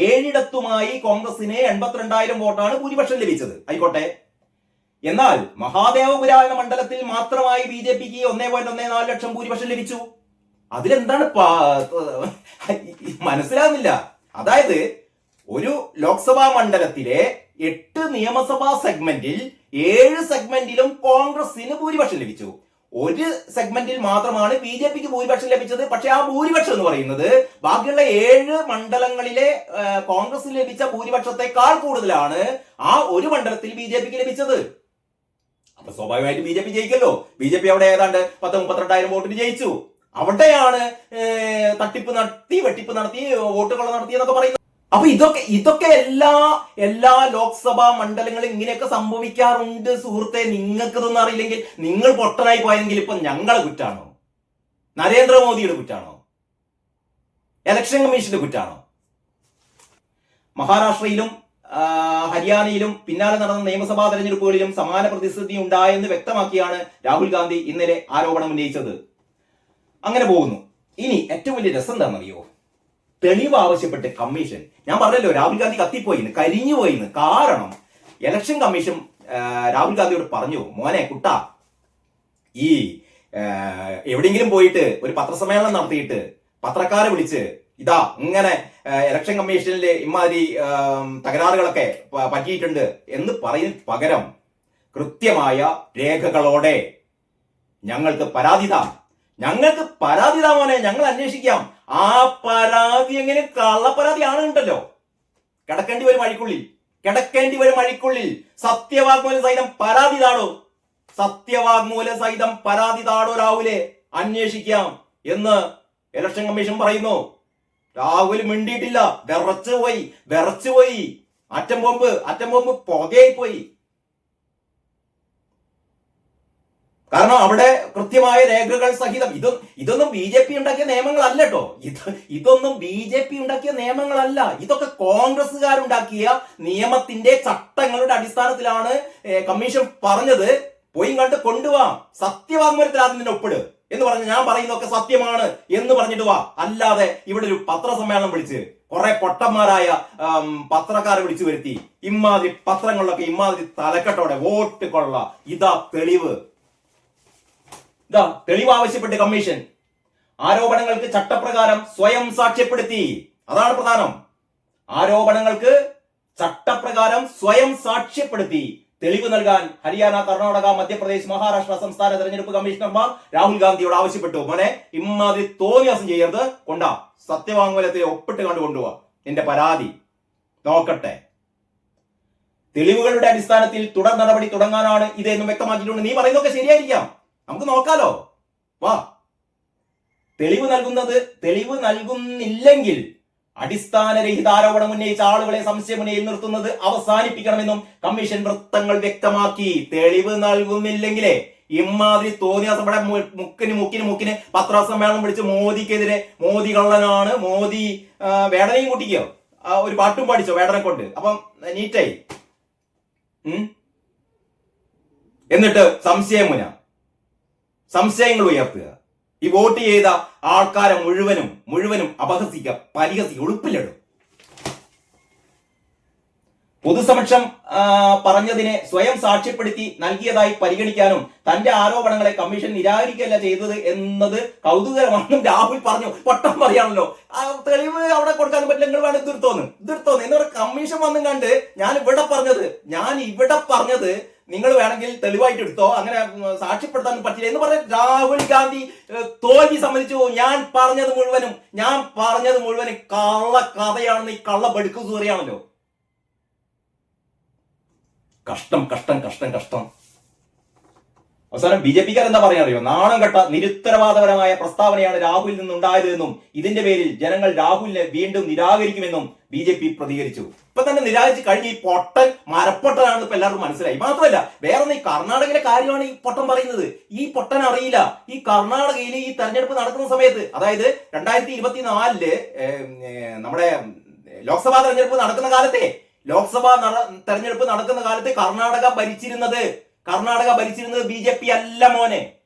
7ഇടത്തുമായി കോൺഗ്രസിന് 82,000 വോട്ടാണ് ഭൂരിപക്ഷം ലഭിച്ചത്. ആയിക്കോട്ടെ. എന്നാൽ മഹാദേവപുര എന്ന മണ്ഡലത്തിൽ മാത്രമായി BJPക്ക് 1.14 ലക്ഷം ഭൂരിപക്ഷം ലഭിച്ചു. അതിലെന്താണ് മനസ്സിലാകുന്നില്ല. അതായത് ഒരു ലോക്സഭാ മണ്ഡലത്തിലെ 8 നിയമസഭാ സെഗ്മെന്റിൽ 7 സെഗ്മെന്റിലും കോൺഗ്രസിന് ഭൂരിപക്ഷം ലഭിച്ചു. ഒരു സെഗ്മെന്റിൽ മാത്രമാണ് BJPക്ക് ഭൂരിപക്ഷം ലഭിച്ചത്. പക്ഷെ ആ ഭൂരിപക്ഷം എന്ന് പറയുന്നത് ബാക്കിയുള്ള 7 മണ്ഡലങ്ങളിലെ കോൺഗ്രസിന് ലഭിച്ച ഭൂരിപക്ഷത്തെക്കാൾ കൂടുതലാണ് ആ ഒരു മണ്ഡലത്തിൽ BJPക്ക് ലഭിച്ചത്. അപ്പൊ സ്വാഭാവികമായിട്ട് BJP ജയിക്കല്ലോ. BJP അവിടെ ഏതാണ്ട് 32,000 വോട്ടിന് ജയിച്ചു. അവിടെയാണ് തട്ടിപ്പ് നടത്തി, വെട്ടിപ്പ് നടത്തി, വോട്ടുകൾ നടത്തി എന്നൊക്കെ പറയുന്നത്. അപ്പൊ ഇതൊക്കെ എല്ലാ ലോക്സഭാ മണ്ഡലങ്ങളും ഇങ്ങനെയൊക്കെ സംഭവിക്കാറുണ്ട് സുഹൃത്തെ. നിങ്ങൾക്ക് ഇതൊന്നും അറിയില്ലെങ്കിൽ നിങ്ങൾ പൊട്ടനായി പോയെങ്കിൽ ഇപ്പൊ ഞങ്ങളെ കുറ്റാണോ? നരേന്ദ്രമോദിയുടെ കുറ്റാണോ? ഇലക്ഷൻ കമ്മീഷന്റെ കുറ്റാണോ? മഹാരാഷ്ട്രയിലും ഹരിയാനയിലും പിന്നാലെ നടന്ന നിയമസഭാ തെരഞ്ഞെടുപ്പുകളിലും സമാന പ്രതിസന്ധി ഉണ്ടായെന്ന് വ്യക്തമാക്കിയാണ് രാഹുൽ ഗാന്ധി ഇന്നലെ ആരോപണം ഉന്നയിച്ചത്. അങ്ങനെ പോകുന്നു. ഇനി ഏറ്റവും വലിയ രസം എന്താണെന്നറിയോ? തെളിവ് ആവശ്യപ്പെട്ട് കമ്മീഷൻ. ഞാൻ പറഞ്ഞല്ലോ രാഹുൽ ഗാന്ധി കത്തിപ്പോയിന്ന്, കരിഞ്ഞുപോയിന്ന്. കാരണം ഇലക്ഷൻ കമ്മീഷൻ രാഹുൽ ഗാന്ധിയോട് പറഞ്ഞു, മോനെ കുട്ടാ, ഈ എവിടെയെങ്കിലും പോയിട്ട് ഒരു പത്രസമ്മേളനം നടത്തിയിട്ട് പത്രക്കാരെ വിളിച്ച് ഇതാ ഇങ്ങനെ ഇലക്ഷൻ കമ്മീഷനിൽ ഇമാതിരി തകരാറുകളൊക്കെ പറ്റിയിട്ടുണ്ട് എന്ന് പറയുന്ന പകരം കൃത്യമായ രേഖകളോടെ ഞങ്ങൾക്ക് പരാതി മോനെ, ഞങ്ങൾ അന്വേഷിക്കാം. ആ പരാതി എങ്ങനെ കള്ളപ്പരാതി ആണുണ്ടല്ലോ, കിടക്കേണ്ടി വരും അഴിക്കുള്ളിൽ. സത്യവാങ്മൂലം സഹിതം പരാതി താടോ രാഹുലെ, അന്വേഷിക്കാം എന്ന് ഇലക്ഷൻ കമ്മീഷൻ പറയുന്നു. രാഹുൽ മിണ്ടിയിട്ടില്ല. വിറച്ചു പോയി. അറ്റം ബോംബ് പുകയായി പോയി. കാരണം അവിടെ കൃത്യമായ രേഖകൾ സഹിതം ഇതൊന്നും BJP ഉണ്ടാക്കിയ നിയമങ്ങളല്ല കേട്ടോ. ഇതൊന്നും BJP ഉണ്ടാക്കിയ നിയമങ്ങളല്ല. ഇതൊക്കെ കോൺഗ്രസ്സുകാരുണ്ടാക്കിയ നിയമത്തിന്റെ ചട്ടങ്ങളുടെ അടിസ്ഥാനത്തിലാണ് കമ്മീഷൻ പറഞ്ഞത്. പോയി കണ്ട് കൊണ്ടുപോവാം, സത്യവാങ്മൂലത്തിൽ ആദ്യം തന്നെ ഒപ്പിട് എന്ന് പറഞ്ഞ് ഞാൻ പറയുന്നതൊക്കെ സത്യമാണ് എന്ന് പറഞ്ഞിട്ട് വാ. അല്ലാതെ ഇവിടെ ഒരു പത്രസമ്മേളനം വിളിച്ച് കുറെ പൊട്ടന്മാരായ പത്രക്കാരെ വിളിച്ചു വരുത്തി ഇമാതിരി പത്രങ്ങളിലൊക്കെ ഇമാതിരി തലക്കെട്ടോടെ വോട്ട് കൊള്ള. ഇതാ തെളിവ് ആവശ്യപ്പെട്ട് കമ്മീഷൻ ആരോപണങ്ങൾക്ക് ചട്ടപ്രകാരം സ്വയം സാക്ഷ്യപ്പെടുത്തി. അതാണ് പ്രധാനം. ആരോപണങ്ങൾക്ക് ചട്ടപ്രകാരം സ്വയം സാക്ഷ്യപ്പെടുത്തി തെളിവ് നൽകാൻ ഹരിയാന, കർണാടക, മധ്യപ്രദേശ്, മഹാരാഷ്ട്ര സംസ്ഥാന തെരഞ്ഞെടുപ്പ് കമ്മീഷണർമാർ രാഹുൽ ഗാന്ധിയോട് ആവശ്യപ്പെട്ടു. മോനെ, ഇമ്മാതിരി തോന്നിയാസം ചെയ്യരുത്, കൊണ്ടാ സത്യവാങ്മൂലത്തിൽ ഒപ്പിട്ട് കൊണ്ടുപോവാ എന്റെ പരാതി നോക്കട്ടെ. തെളിവുകളുടെ അടിസ്ഥാനത്തിൽ തുടർ നടപടി തുടങ്ങാനാണ് ഇതെന്നും വ്യക്തമാക്കിയിട്ടുണ്ട്. നീ പറയുന്നതൊക്കെ ശരിയായിരിക്കാം, നമുക്ക് നോക്കാലോ. വാ, തെളിവ് നൽകുന്നില്ലെങ്കിൽ അടിസ്ഥാനരഹിത ആരോപണം ഉന്നയിച്ച ആളുകളെ സംശയമുന്നയിൽ നിർത്തുന്നത് അവസാനിപ്പിക്കണമെന്നും കമ്മീഷൻ വൃത്തങ്ങൾ വ്യക്തമാക്കി. തെളിവ് നൽകുന്നില്ലെങ്കിലേ ഇമാതിരി തോന്നിയാസം ഇവിടെ മുക്കിന് പത്രസമ്മേളനം വിളിച്ച് മോദിക്കെതിരെ മോദി കള്ളനാണ്, മോദി വേടനെയും കൂട്ടിക്കോ, ഒരു പാട്ടും പാടിച്ചോ വേടനെ കൊണ്ട്, അപ്പം നീറ്റായി. എന്നിട്ട് സംശയങ്ങൾ ഉയർത്തുക. ഈ വോട്ട് ചെയ്ത ആൾക്കാരെ മുഴുവനും അപഹസിക്കുക, പരിഹസിക്കുക, ഉളുപ്പിലിടും. പൊതുസമക്ഷം പറഞ്ഞതിനെ സ്വയം സാക്ഷ്യപ്പെടുത്തി നൽകിയതായി പരിഗണിക്കാനും തന്റെ ആരോപണങ്ങളെ കമ്മീഷൻ നിരാകരിക്കുകയല്ല ചെയ്തത് എന്നത് കൗതുകരമാണെന്നും രാഹുൽ പറഞ്ഞു. പൊട്ടം പറയാണല്ലോ, തെളിവ് അവിടെ കൊടുക്കാൻ പറ്റില്ല, നിങ്ങൾ വേണം എതിർത്തോന്ന് എന്ന് പറഞ്ഞ കമ്മീഷൻ വന്നും കണ്ട് ഞാൻ ഇവിടെ പറഞ്ഞത് നിങ്ങൾ വേണമെങ്കിൽ തെളിവായിട്ട് എടുത്തോ, അങ്ങനെ സാക്ഷ്യപ്പെടുത്താൻ പറ്റില്ല എന്ന് പറഞ്ഞ രാഹുൽ ഗാന്ധി തോൽവി സമ്മതിച്ചു. ഞാൻ പറഞ്ഞത് മുഴുവനും കള്ള കഥയാണെന്ന് ഈ കള്ള ബടുക്ക് സൂറിയാണല്ലോ. കഷ്ടം. അവസാനം BJP-ക്കാർ എന്താ പറയാറിയോ? നാണം കെട്ട നിരുത്തരവാദപരമായ പ്രസ്താവനയാണ് രാഹുലിൽ നിന്നുണ്ടായതെന്നും ഇതിന്റെ പേരിൽ ജനങ്ങൾ രാഹുലിനെ വീണ്ടും നിരാകരിക്കുമെന്നും BJP പ്രതികരിച്ചു. ഇപ്പൊ തന്നെ നിരാകരിച്ച് കഴിഞ്ഞ് ഈ പൊട്ടൻ മരപ്പൊട്ടനാണെന്ന് ഇപ്പൊ എല്ലാവർക്കും മനസ്സിലായി. മാത്രമല്ല വേറൊന്ന്, ഈ കർണാടകയിലെ കാര്യമാണ് ഈ പൊട്ടൻ പറയുന്നത്. ഈ പൊട്ടൻ അറിയില്ല, ഈ കർണാടകയിൽ ഈ തെരഞ്ഞെടുപ്പ് നടക്കുന്ന സമയത്ത്, അതായത് 2024 നമ്മുടെ ലോക്സഭാ തെരഞ്ഞെടുപ്പ് നടക്കുന്ന കാലത്തെ കർണാടക ഭരിച്ചിരുന്നത് BJP അല്ല മോനെ.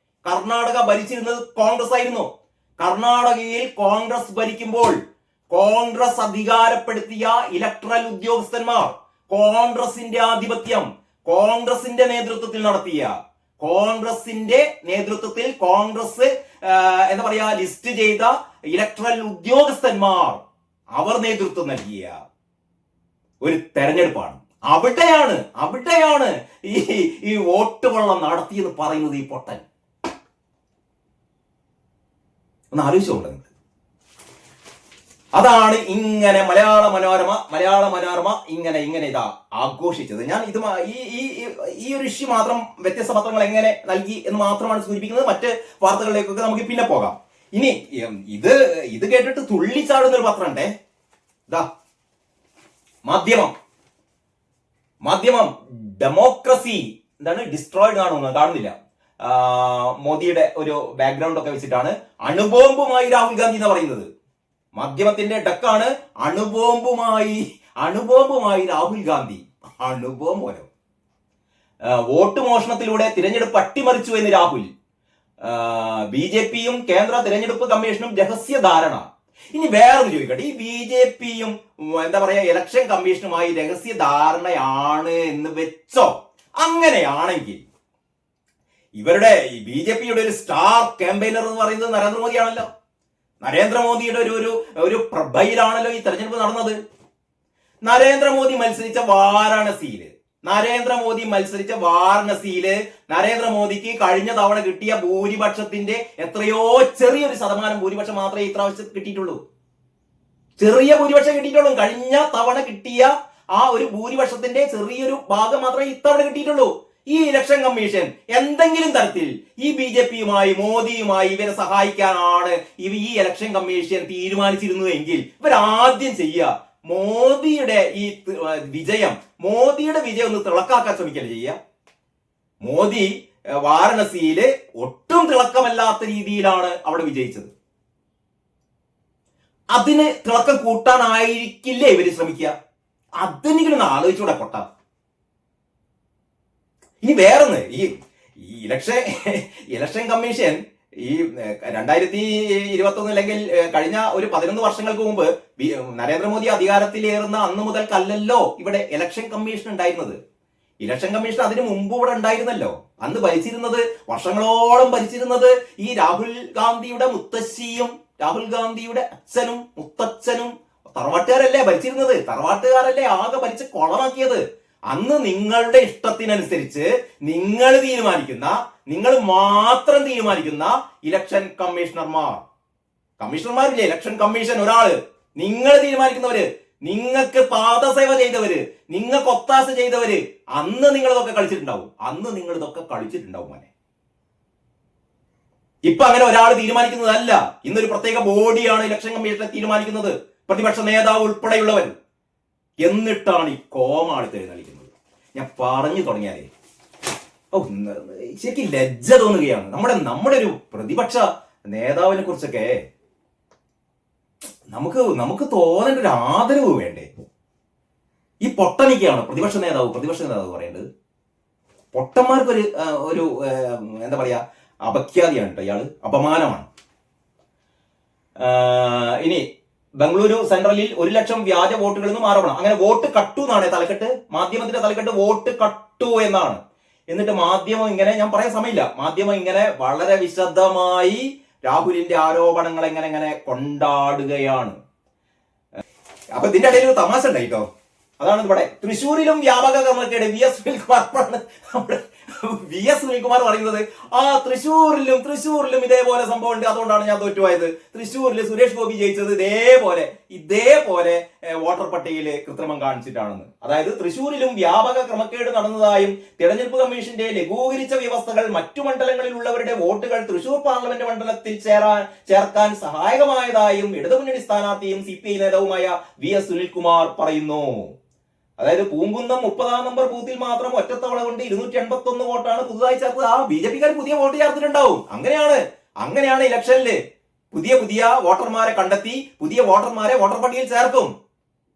കർണാടക ഭരിച്ചിരുന്നത് കോൺഗ്രസ് ആയിരുന്നു. കർണാടകയിൽ കോൺഗ്രസ് ഭരിക്കുമ്പോൾ കോൺഗ്രസ് അധികാരപ്പെടുത്തിയ ഇലക്ട്രൽ ഉദ്യോഗസ്ഥന്മാർ കോൺഗ്രസിന്റെ ആധിപത്യം കോൺഗ്രസിന്റെ നേതൃത്വത്തിൽ കോൺഗ്രസ് എന്താ പറയാ, ലിസ്റ്റ് ചെയ്ത ഇലക്ട്രൽ ഉദ്യോഗസ്ഥന്മാർ അവർ നേതൃത്വം നൽകിയ ഒരു തെരഞ്ഞെടുപ്പാണ്. അവിടെയാണ് ഈ വോട്ട് കൊള്ളം നടത്തിയെന്ന് പറയുന്നത് ഈ പൊട്ടൻ. ഒന്ന് ആലോചിച്ചോളൂ നിങ്ങൾ. അതാണ് ഇങ്ങനെ മലയാള മനോരമ ഇങ്ങനെ ഇതാ ആഘോഷിച്ചത്. ഞാൻ ഇത് ഈ ഒരു ഇഷ്യൂ മാത്രം വ്യത്യസ്ത പത്രങ്ങൾ എങ്ങനെ നൽകി എന്ന് മാത്രമാണ് സൂചിപ്പിക്കുന്നത്. മറ്റ് വാർത്തകളിലേക്കൊക്കെ നമുക്ക് പിന്നെ പോകാം. ഇനി ഇത് കേട്ടിട്ട് തുള്ളിച്ചാടുന്ന ഒരു പത്രം ഉണ്ടേ, ഇതാ മാധ്യമം ഡെമോക്രസി എന്താണ് ഡിസ്ട്രോയിഡ് കാണുന്നില്ല. മോദിയുടെ ഒരു ബാക്ക്ഗ്രൗണ്ട് ഒക്കെ വെച്ചിട്ടാണ് അണുബോംബുമായി രാഹുൽ ഗാന്ധി എന്ന് പറയുന്നത്. മാധ്യമത്തിന്റെ ഡക്കാണ് അണുബോംബുമായി രാഹുൽ ഗാന്ധി. അണുബോംബോലോ. വോട്ട് മോഷണത്തിലൂടെ തിരഞ്ഞെടുപ്പ് അട്ടിമറിച്ചു എന്ന് രാഹുൽ. BJP-യും കേന്ദ്ര തിരഞ്ഞെടുപ്പ് കമ്മീഷനും രഹസ്യധാരണ. ഇനി വേറൊന്ന് ചോദിക്കട്ടെ, ഈ BJP-യും എന്താ പറയാ ഇലക്ഷൻ കമ്മീഷനുമായി രഹസ്യധാരണയാണ് എന്ന് വെച്ചോ? അങ്ങനെയാണെങ്കിൽ ഇവരുടെ BJP-യുടെ ഒരു സ്റ്റാർ ക്യാമ്പയിനർ എന്ന് പറയുന്നത് നരേന്ദ്രമോദിയാണല്ലോ. നരേന്ദ്രമോദിയുടെ ഒരു പ്രഭയിലാണല്ലോ ഈ തെരഞ്ഞെടുപ്പ് നടന്നത്. നരേന്ദ്രമോദി മത്സരിച്ച വാരണസിയില് നരേന്ദ്രമോദിക്ക് കഴിഞ്ഞ തവണ കിട്ടിയ ഭൂരിപക്ഷത്തിന്റെ എത്രയോ ചെറിയൊരു ശതമാനം ഭൂരിപക്ഷം മാത്രമേ ഇപ്രാവശ്യം കിട്ടിയിട്ടുള്ളൂ. കഴിഞ്ഞ തവണ കിട്ടിയ ആ ഒരു ഭൂരിപക്ഷത്തിന്റെ ചെറിയൊരു ഭാഗം മാത്രമേ ഇത്തവണ കിട്ടിയിട്ടുള്ളൂ. ഈ ഇലക്ഷൻ കമ്മീഷൻ എന്തെങ്കിലും തരത്തിൽ ഈ BJP-യുമായി മോദിയുമായി ഇവരെ സഹായിക്കാനാണ് ഈ ഇലക്ഷൻ കമ്മീഷൻ തീരുമാനിച്ചിരുന്നതെങ്കിൽ ഇവരാദ്യം ചെയ്യുക മോദിയുടെ വിജയം ഒന്ന് തിളക്കാക്കാൻ ശ്രമിക്കല്ലേ ചെയ്യുക. മോദി വാരണസിയില് ഒട്ടും തിളക്കമല്ലാത്ത രീതിയിലാണ് അവിടെ വിജയിച്ചത്. അതിന് തിളക്കം കൂട്ടാനായിരിക്കില്ലേ ഇവര് ശ്രമിക്കുക? അതെനിക്കൊന്ന് ആലോചിച്ചൂടെ പൊട്ട. ഇനി വേറൊന്ന്, ഈ ഇലക്ഷൻ കമ്മീഷൻ ഈ 2021 അല്ലെങ്കിൽ കഴിഞ്ഞ ഒരു 11 വർഷങ്ങൾക്ക് മുമ്പ് നരേന്ദ്രമോദി അധികാരത്തിലേറുന്ന അന്ന് മുതൽക്കല്ലല്ലോ ഇവിടെ ഇലക്ഷൻ കമ്മീഷൻ ഉണ്ടായിരുന്നത്. ഇലക്ഷൻ കമ്മീഷൻ അതിനു മുമ്പ് ഇവിടെ ഉണ്ടായിരുന്നല്ലോ. അന്ന് വർഷങ്ങളോളം ഭരിച്ചിരുന്നത് ഈ രാഹുൽ ഗാന്ധിയുടെ മുത്തശ്ശിയും രാഹുൽ ഗാന്ധിയുടെ അച്ഛനും മുത്തച്ഛനും തറവാട്ടുകാരല്ലേ ഭരിച്ചിരുന്നത്, തറവാട്ടുകാരല്ലേ ആകെ ഭരിച്ച് കൊളമാക്കിയത്. അന്ന് നിങ്ങളുടെ ഇഷ്ടത്തിനനുസരിച്ച് നിങ്ങൾ തീരുമാനിക്കുന്ന, നിങ്ങൾ മാത്രം തീരുമാനിക്കുന്ന ഇലക്ഷൻ കമ്മീഷണർമാരില്ലേ, ഇലക്ഷൻ കമ്മീഷൻ ഒരാള്, നിങ്ങൾ തീരുമാനിക്കുന്നവര്, നിങ്ങൾക്ക് പാദസേവ ചെയ്തവര്, നിങ്ങൾക്ക് ഒത്താശ ചെയ്തവര്, അന്ന് നിങ്ങൾ ഇതൊക്കെ കളിച്ചിട്ടുണ്ടാവും മോനെ. ഇപ്പൊ അങ്ങനെ ഒരാൾ തീരുമാനിക്കുന്നതല്ല. ഇന്നൊരു പ്രത്യേക ബോഡിയാണ് ഇലക്ഷൻ കമ്മീഷനെ തീരുമാനിക്കുന്നത്, പ്രതിപക്ഷ നേതാവ് ഉൾപ്പെടെയുള്ളവർ. എന്നിട്ടാണ് ഈ കോമാളിത്തരം എഴുന്നള്ളിക്കുന്നത്. ഞാൻ പറഞ്ഞു തുടങ്ങിയാലേ ശരിക്കും ലജ്ജ തോന്നുകയാണ്. നമ്മുടെ ഒരു പ്രതിപക്ഷ നേതാവിനെ കുറിച്ചൊക്കെ നമുക്ക് തോന്നേണ്ട ഒരു ആദരവ് വേണ്ടേ? ഈ പൊട്ടനിക്കാണ് പ്രതിപക്ഷ നേതാവ് പറയേണ്ടത്. പൊട്ടന്മാർക്കൊരു ഒരു എന്താ പറയാ അപഖ്യാതിയാണ് കേട്ടോ ഇയാള്, അപമാനമാണ്. ഇനി ബംഗളൂരു സെൻട്രലിൽ 1 ലക്ഷം വ്യാജ വോട്ടുകളിൽ നിന്നും ആരോപണം. അങ്ങനെ വോട്ട് കട്ടു എന്നാണ് തലക്കെട്ട്, മാധ്യമത്തിന്റെ തലക്കെട്ട് വോട്ട് കട്ടു എന്നാണ്. എന്നിട്ട് മാധ്യമം ഇങ്ങനെ, ഞാൻ പറയാൻ സമയമില്ല, മാധ്യമം ഇങ്ങനെ വളരെ വിശദമായി രാഹുലിന്റെ ആരോപണങ്ങൾ എങ്ങനെ കൊണ്ടാടുകയാണ്. അപ്പൊ ഇതിന്റെ ഇടയിൽ ഒരു തമാശ ഉണ്ടായിട്ടോ. അതാണ് ഇവിടെ തൃശ്ശൂരിലും വ്യാപക ക്രമക്കേട്. വി എസ് സുനിൽകുമാർ പറയുന്നത്, തൃശ്ശൂരിലും ഇതേപോലെ സംഭവം ഉണ്ട്, അതുകൊണ്ടാണ് ഞാൻ തോറ്റുപോയത്. തൃശ്ശൂരിൽ സുരേഷ് ഗോപി ജയിച്ചത് ഇതേപോലെ വോട്ടർ പട്ടികയിൽ കൃത്രിമം കാണിച്ചിട്ടാണെന്ന്. അതായത് തൃശ്ശൂരിലും വ്യാപക ക്രമക്കേട് നടന്നതായും തെരഞ്ഞെടുപ്പ് കമ്മീഷന്റെ ലഘൂകരിച്ച വ്യവസ്ഥകൾ മറ്റു മണ്ഡലങ്ങളിലുള്ളവരുടെ വോട്ടുകൾ തൃശ്ശൂർ പാർലമെന്റ് മണ്ഡലത്തിൽ ചേർക്കാൻ സഹായകമായതായും ഇടതുമുന്നണി സ്ഥാനാർത്ഥിയും CPI നേതാവുമായ വി എസ് സുനിൽകുമാർ പറയുന്നു. അതായത് പൂങ്കുന്നം 30-ാം നമ്പർ ബൂത്തിൽ മാത്രം ഒറ്റത്തവണ കൊണ്ട് 281 വോട്ടാണ് പുതുതായി ചേർത്തത്. BJPക്കാർ പുതിയ വോട്ട് ചേർത്തിട്ടുണ്ടാവും. അങ്ങനെയാണ് ഇലക്ഷനില് പുതിയ വോട്ടർമാരെ കണ്ടെത്തി പുതിയ വോട്ടർമാരെ വോട്ടർ പട്ടികയിൽ ചേർക്കും.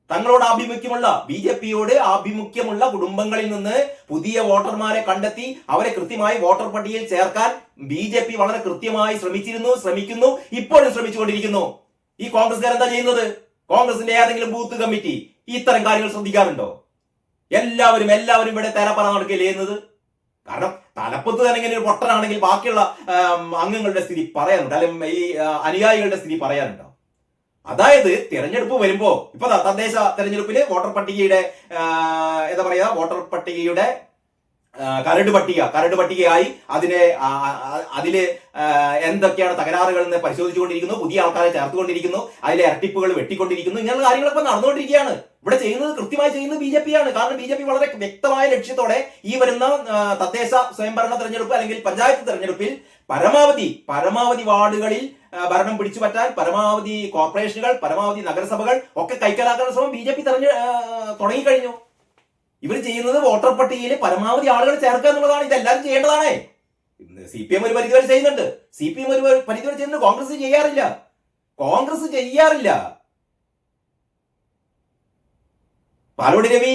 തങ്ങളോട് ആഭിമുഖ്യമുള്ള, BJPയോട് ആഭിമുഖ്യമുള്ള കുടുംബങ്ങളിൽ നിന്ന് പുതിയ വോട്ടർമാരെ കണ്ടെത്തി അവരെ കൃത്യമായി വോട്ടർ പട്ടികയിൽ ചേർക്കാൻ BJP വളരെ കൃത്യമായി ശ്രമിക്കുന്നു, ഇപ്പോഴും ശ്രമിച്ചുകൊണ്ടിരിക്കുന്നു. ഈ കോൺഗ്രസ്സുകാർ എന്താ ചെയ്യുന്നത്? കോൺഗ്രസിന്റെ ഏതെങ്കിലും ബൂത്ത് കമ്മിറ്റി ഇത്തരം കാര്യങ്ങൾ ശ്രദ്ധിക്കാറുണ്ടോ? എല്ലാവരും ഇവിടെ തലപ്പറ നടക്കുകയല്ലേ ചെയ്യുന്നത്. കാരണം തലപ്പത്ത് തന്നെ ഇങ്ങനെ ഒരു പൊട്ടനാണെങ്കിൽ ബാക്കിയുള്ള അംഗങ്ങളുടെ സ്ഥിതി പറയാനുണ്ട്, അല്ലെങ്കിൽ ഈ അനുയായികളുടെ സ്ഥിതി പറയാനുണ്ടോ? അതായത് തിരഞ്ഞെടുപ്പ് വരുമ്പോ, ഇപ്പൊ തദ്ദേശ തെരഞ്ഞെടുപ്പില് വോട്ടർ പട്ടികയുടെ കരട് പട്ടികയായി അതില് എന്തൊക്കെയാണ് തകരാറുകൾ എന്ന് പരിശോധിച്ചുകൊണ്ടിരിക്കുന്നു, പുതിയ ആൾക്കാരെ ചേർത്തുകൊണ്ടിരിക്കുന്നു, അതിലെ ഇരട്ടിപ്പുകൾ വെട്ടിക്കൊണ്ടിരിക്കുന്നു. ഇങ്ങനെയുള്ള കാര്യങ്ങളൊക്കെ നടന്നുകൊണ്ടിരിക്കുകയാണ്. ഇവിടെ കൃത്യമായി ചെയ്യുന്നത് BJP ആണ്. കാരണം BJP വളരെ വ്യക്തമായ ലക്ഷ്യത്തോടെ ഈ വരുന്ന തദ്ദേശ സ്വയംഭരണ തെരഞ്ഞെടുപ്പ് അല്ലെങ്കിൽ പഞ്ചായത്ത് തെരഞ്ഞെടുപ്പിൽ പരമാവധി വാർഡുകളിൽ ഭരണം പിടിച്ചു പറ്റാൻ, പരമാവധി കോർപ്പറേഷനുകൾ, പരമാവധി നഗരസഭകൾ ഒക്കെ കൈക്കലാക്കാനുള്ള ശ്രമം BJP തുടങ്ങിക്കഴിഞ്ഞു. ഇവർ ചെയ്യുന്നത് വോട്ടർ പട്ടികയിൽ പരമാവധി ആളുകൾ ചേർക്കുക എന്നുള്ളതാണ്. ഇതെല്ലാവരും ചെയ്യേണ്ടതാണ്. CPM ഒരു പരിധിവരെ ചെയ്യുന്നുണ്ട്, CPM ഒരു പരിധിവരെ ചെയ്യുന്നുണ്ട്. കോൺഗ്രസ് ചെയ്യാറില്ല. പാലോട് രവി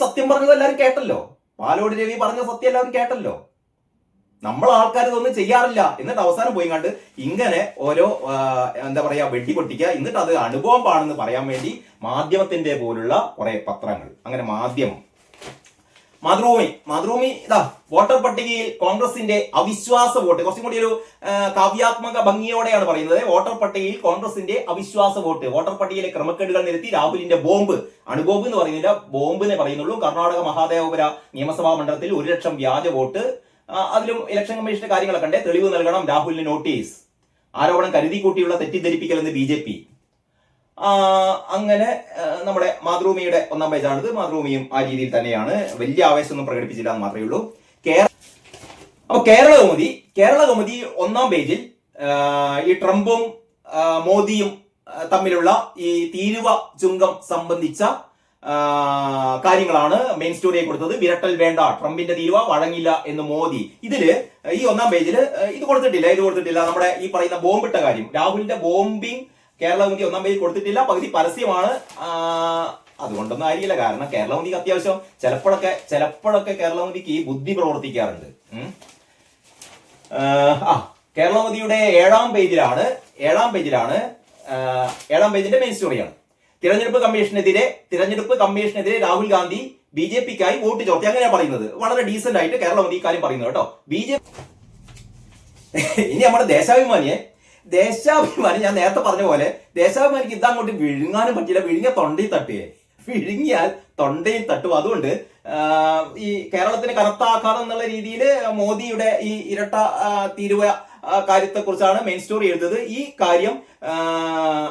സത്യം പറഞ്ഞത് എല്ലാവരും കേട്ടല്ലോ. പാലോട് രവി പറഞ്ഞ സത്യം എല്ലാവരും കേട്ടല്ലോ. നമ്മൾ ആൾക്കാർ ഇതൊന്നും ചെയ്യാറില്ല. എന്നിട്ട് അവസാനം പോയി കണ്ട് ഇങ്ങനെ ഓരോ എന്താ പറയാ വെട്ടി പൊട്ടിക്കുക. എന്നിട്ട് അത് അനുഭവം പാണെന്ന് പറയാൻ വേണ്ടി മാധ്യമത്തിന്റെ പോലുള്ള കുറെ പത്രങ്ങൾ, അങ്ങനെ മാതൃഭൂമി ഇതാ വോട്ടർ പട്ടികയിൽ കോൺഗ്രസിന്റെ അവിശ്വാസ വോട്ട്. കുറച്ചും കൂടി ഒരു കാവ്യാത്മക ഭംഗിയോടെയാണ് പറയുന്നത്. വോട്ടർ പട്ടികയിൽ കോൺഗ്രസിന്റെ അവിശ്വാസ വോട്ട്. വോട്ടർ പട്ടികയിലെ ക്രമക്കേടുകൾ നിരത്തി രാഹുലിന്റെ ബോംബ്, അണുബോംബ് എന്ന് പറയുന്നില്ല, ബോംബിനെ പറയുന്നുള്ളൂ. കർണാടക മഹാദേവപുര നിയമസഭാ മണ്ഡലത്തിൽ 1 ലക്ഷം വ്യാജ വോട്ട്. അതിലും ഇലക്ഷൻ കമ്മീഷന്റെ കാര്യങ്ങളൊക്കെ ഉണ്ട്. തെളിവ് നൽകണം, രാഹുലിന് നോട്ടീസ്. ആരോപണം കരുതി കൂട്ടിയുള്ള തെറ്റിദ്ധരിപ്പിക്കൽ എന്ന് BJP. അങ്ങനെ നമ്മുടെ മാതൃഭൂമിയുടെ 1-ാം പേജാണിത്. മാതൃഭൂമിയും ആ രീതിയിൽ തന്നെയാണ്. വലിയ ആവേശമൊന്നും പ്രകടിപ്പിച്ചില്ല എന്ന് മാത്രമേ ഉള്ളൂ. അപ്പൊ കേരള കൗമുദി 1-ാം പേജിൽ ഈ ട്രംപും മോദിയും തമ്മിലുള്ള ഈ തീരുവ ചുങ്കം സംബന്ധിച്ച കാര്യങ്ങളാണ് മെയിൻ സ്റ്റോറിയെ കൊടുത്തത്. വിരട്ടൽ വേണ്ട, ട്രംപിന്റെ തീരുവ വഴങ്ങില്ല എന്ന് മോദി. ഇതില് ഈ 1-ാം പേജില് ഇത് കൊടുത്തിട്ടില്ല. നമ്മുടെ ഈ പറയുന്ന ബോംബിട്ട കാര്യം, രാഹുലിന്റെ ബോംബിംഗ് കേരള കൗമുദി 1-ാം പേജിൽ കൊടുത്തിട്ടില്ല. പകുതി പരസ്യമാണ്. അതുകൊണ്ടൊന്നും ആയിരിക്കില്ല. കാരണം കേരള കൗമുദിക്ക് അത്യാവശ്യം ചിലപ്പോഴൊക്കെ കേരള കൗമുദിക്ക് ഈ ബുദ്ധി പ്രവർത്തിക്കാറുണ്ട്. കേരള കൗമുദിയുടെ 7-ാം പേജിലാണ് 7-ാം പേജിന്റെ മെയിൻ സ്റ്റോറിയാണ്. തിരഞ്ഞെടുപ്പ് കമ്മീഷനെതിരെ രാഹുൽ ഗാന്ധി BJPക്കായി വോട്ട് ചോർത്തി. അങ്ങനെയാണ് പറയുന്നത്. വളരെ ഡീസന്റ് ആയിട്ട് കേരള കൗമുദി കാര്യം പറയുന്നത് കേട്ടോ. BJP ഇനി നമ്മുടെ ദേശാഭിമാനിയെ ദേശാഭിമാനി, ഞാൻ നേരത്തെ പറഞ്ഞ പോലെ ദേശാഭിമാനിക്ക് ഇതങ്ങോട്ട് വിഴുങ്ങാനും പറ്റില്ല. വിഴുങ്ങിയ തൊണ്ടയിൽ തട്ടുകയെ, വിഴുങ്ങിയാൽ തൊണ്ടയിൽ തട്ടും. അതുകൊണ്ട് ഈ കേരളത്തിന് കനത്ത ആഘാതം എന്നുള്ള രീതിയിൽ മോദിയുടെ ഈ ഇരട്ട തീരുവ കാര്യത്തെക്കുറിച്ചാണ് മെയിൻ സ്റ്റോറി എഴുതുന്നത്. ഈ കാര്യം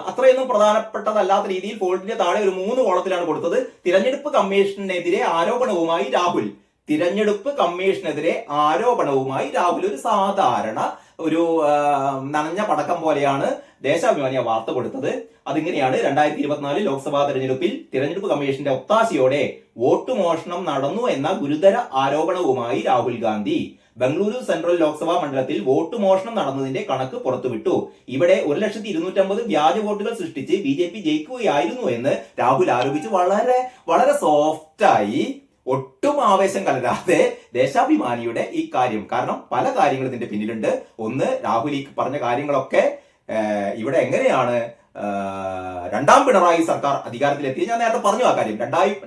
അത്രയൊന്നും പ്രധാനപ്പെട്ടതല്ലാത്ത രീതിയിൽ ഫോൾട്ടിന്റെ താഴെ ഒരു 3 കോളത്തിലാണ് കൊടുത്തത്. തിരഞ്ഞെടുപ്പ് കമ്മീഷനെതിരെ ആരോപണവുമായി രാഹുൽ. തിരഞ്ഞെടുപ്പ് കമ്മീഷനെതിരെ ആരോപണവുമായി രാഹുൽ. ഒരു സാധാരണ ഒരു നനഞ്ഞ പടക്കം പോലെയാണ് ദേശാഭിമാനിയ വാർത്ത കൊടുത്തത്. അതിങ്ങനെയാണ്: 2024 ലോക്സഭാ തെരഞ്ഞെടുപ്പിൽ തിരഞ്ഞെടുപ്പ് കമ്മീഷന്റെ ഒത്താശയോടെ വോട്ട് മോഷണം നടന്നു എന്ന ഗുരുതര ആരോപണവുമായി രാഹുൽ ഗാന്ധി. ബംഗളൂരു സെൻട്രൽ ലോക്സഭാ മണ്ഡലത്തിൽ വോട്ട് മോഷണം നടന്നതിന്റെ കണക്ക് പുറത്തുവിട്ടു. ഇവിടെ 1,250,000 വ്യാജ വോട്ടുകൾ സൃഷ്ടിച്ച് BJP ജയിക്കുകയായിരുന്നു എന്ന് രാഹുൽ ആരോപിച്ചു. വളരെ വളരെ സോഫ്റ്റായി, ഒട്ടും ആവേശം കലരാതെ ദേശാഭിമാനിയുടെ ഈ കാര്യം. കാരണം പല കാര്യങ്ങളും ഇതിന്റെ പിന്നിലുണ്ട്. ഒന്ന്, രാഹുൽ ഈ പറഞ്ഞ കാര്യങ്ങളൊക്കെ ഇവിടെ എങ്ങനെയാണ് രണ്ടാം പിണറായി സർക്കാർ അധികാരത്തിലെത്തിയത്. ഞാൻ നേരത്തെ പറഞ്ഞു ആ കാര്യം.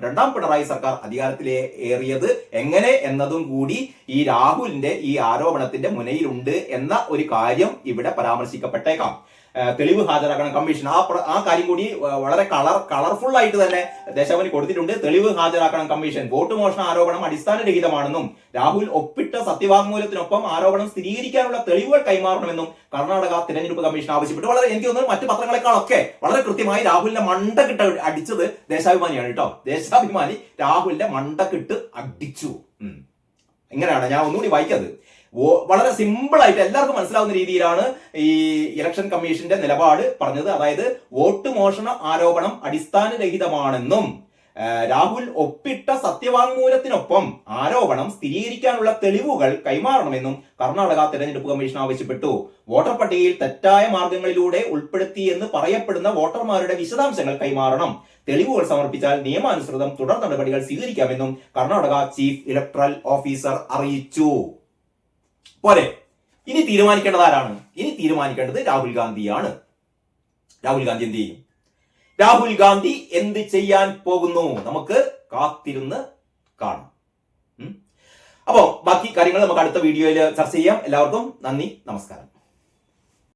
രണ്ടാം പിണറായി സർക്കാർ അധികാരത്തിലേറിയത് എങ്ങനെ എന്നതും കൂടി ഈ രാഹുലിന്റെ ഈ ആരോപണത്തിന്റെ മുനയിലുണ്ട് എന്ന ഒരു കാര്യം ഇവിടെ പരാമർശിക്കപ്പെട്ടേക്കാം. തെളിവ് ഹാജരാക്കണം കമ്മീഷൻ, ആ കാര്യം കൂടി വളരെ കളർഫുൾ ആയിട്ട് തന്നെ ദേശാഭിമാനി കൊടുത്തിട്ടുണ്ട്. തെളിവ് ഹാജരാക്കണം കമ്മീഷൻ. വോട്ട് മോഷണ ആരോപണം അടിസ്ഥാനരഹിതമാണെന്നും രാഹുൽ ഒപ്പിട്ട സത്യവാങ്മൂലത്തിനൊപ്പം ആരോപണം സ്ഥിരീകരിക്കാനുള്ള തെളിവുകൾ കൈമാറണമെന്നും കർണാടക തിരഞ്ഞെടുപ്പ് കമ്മീഷൻ ആവശ്യപ്പെട്ടു. വളരെ, എനിക്ക് തോന്നുന്നു മറ്റു പത്രങ്ങളെക്കാളൊക്കെ വളരെ കൃത്യമായി രാഹുലിന്റെ മണ്ടക്കിട്ട് അടിച്ചത് ദേശാഭിമാനിയാണ് കേട്ടോ. ദേശാഭിമാനി രാഹുലിന്റെ മണ്ടക്കിട്ട് അടിച്ചു. ഇങ്ങനെയാണ്, ഞാൻ ഒന്നുകൂടി വായിക്കത്. വളരെ സിമ്പിൾ ആയിട്ട് എല്ലാവർക്കും മനസ്സിലാവുന്ന രീതിയിലാണ് ഈ ഇലക്ഷൻ കമ്മീഷന്റെ നിലപാട് പറഞ്ഞത്. അതായത് വോട്ട് മോഷണ ആരോപണം അടിസ്ഥാനരഹിതമാണെന്നും രാഹുൽ ഒപ്പിട്ട സത്യവാങ്മൂലത്തിനൊപ്പം ആരോപണം സ്ഥിരീകരിക്കാനുള്ള തെളിവുകൾ കൈമാറണമെന്നും കർണാടക തെരഞ്ഞെടുപ്പ് കമ്മീഷൻ ആവശ്യപ്പെട്ടു. വോട്ടർ പട്ടികയിൽ തെറ്റായ മാർഗങ്ങളിലൂടെ ഉൾപ്പെടുത്തിയെന്ന് പറയപ്പെടുന്ന വോട്ടർമാരുടെ വിശദാംശങ്ങൾ കൈമാറണം. തെളിവുകൾ സമർപ്പിച്ചാൽ നിയമാനുസൃതം തുടർ നടപടികൾ സ്വീകരിക്കാമെന്നും കർണാടക ചീഫ് ഇലക്ടറൽ ഓഫീസർ അറിയിച്ചു. പോലെ ഇനി തീരുമാനിക്കേണ്ടത് ആരാണ്? ഇനി തീരുമാനിക്കേണ്ടത് രാഹുൽ ഗാന്ധിയാണ്. രാഹുൽ ഗാന്ധി എന്ത് ചെയ്യും? രാഹുൽ ഗാന്ധി എന്ത് ചെയ്യാൻ പോകുന്നു? നമുക്ക് കാത്തിരുന്ന് കാണാം. അപ്പോൾ ബാക്കി കാര്യങ്ങൾ നമുക്ക് അടുത്ത വീഡിയോയിൽ ചർച്ച ചെയ്യാം. എല്ലാവർക്കും നന്ദി, നമസ്കാരം.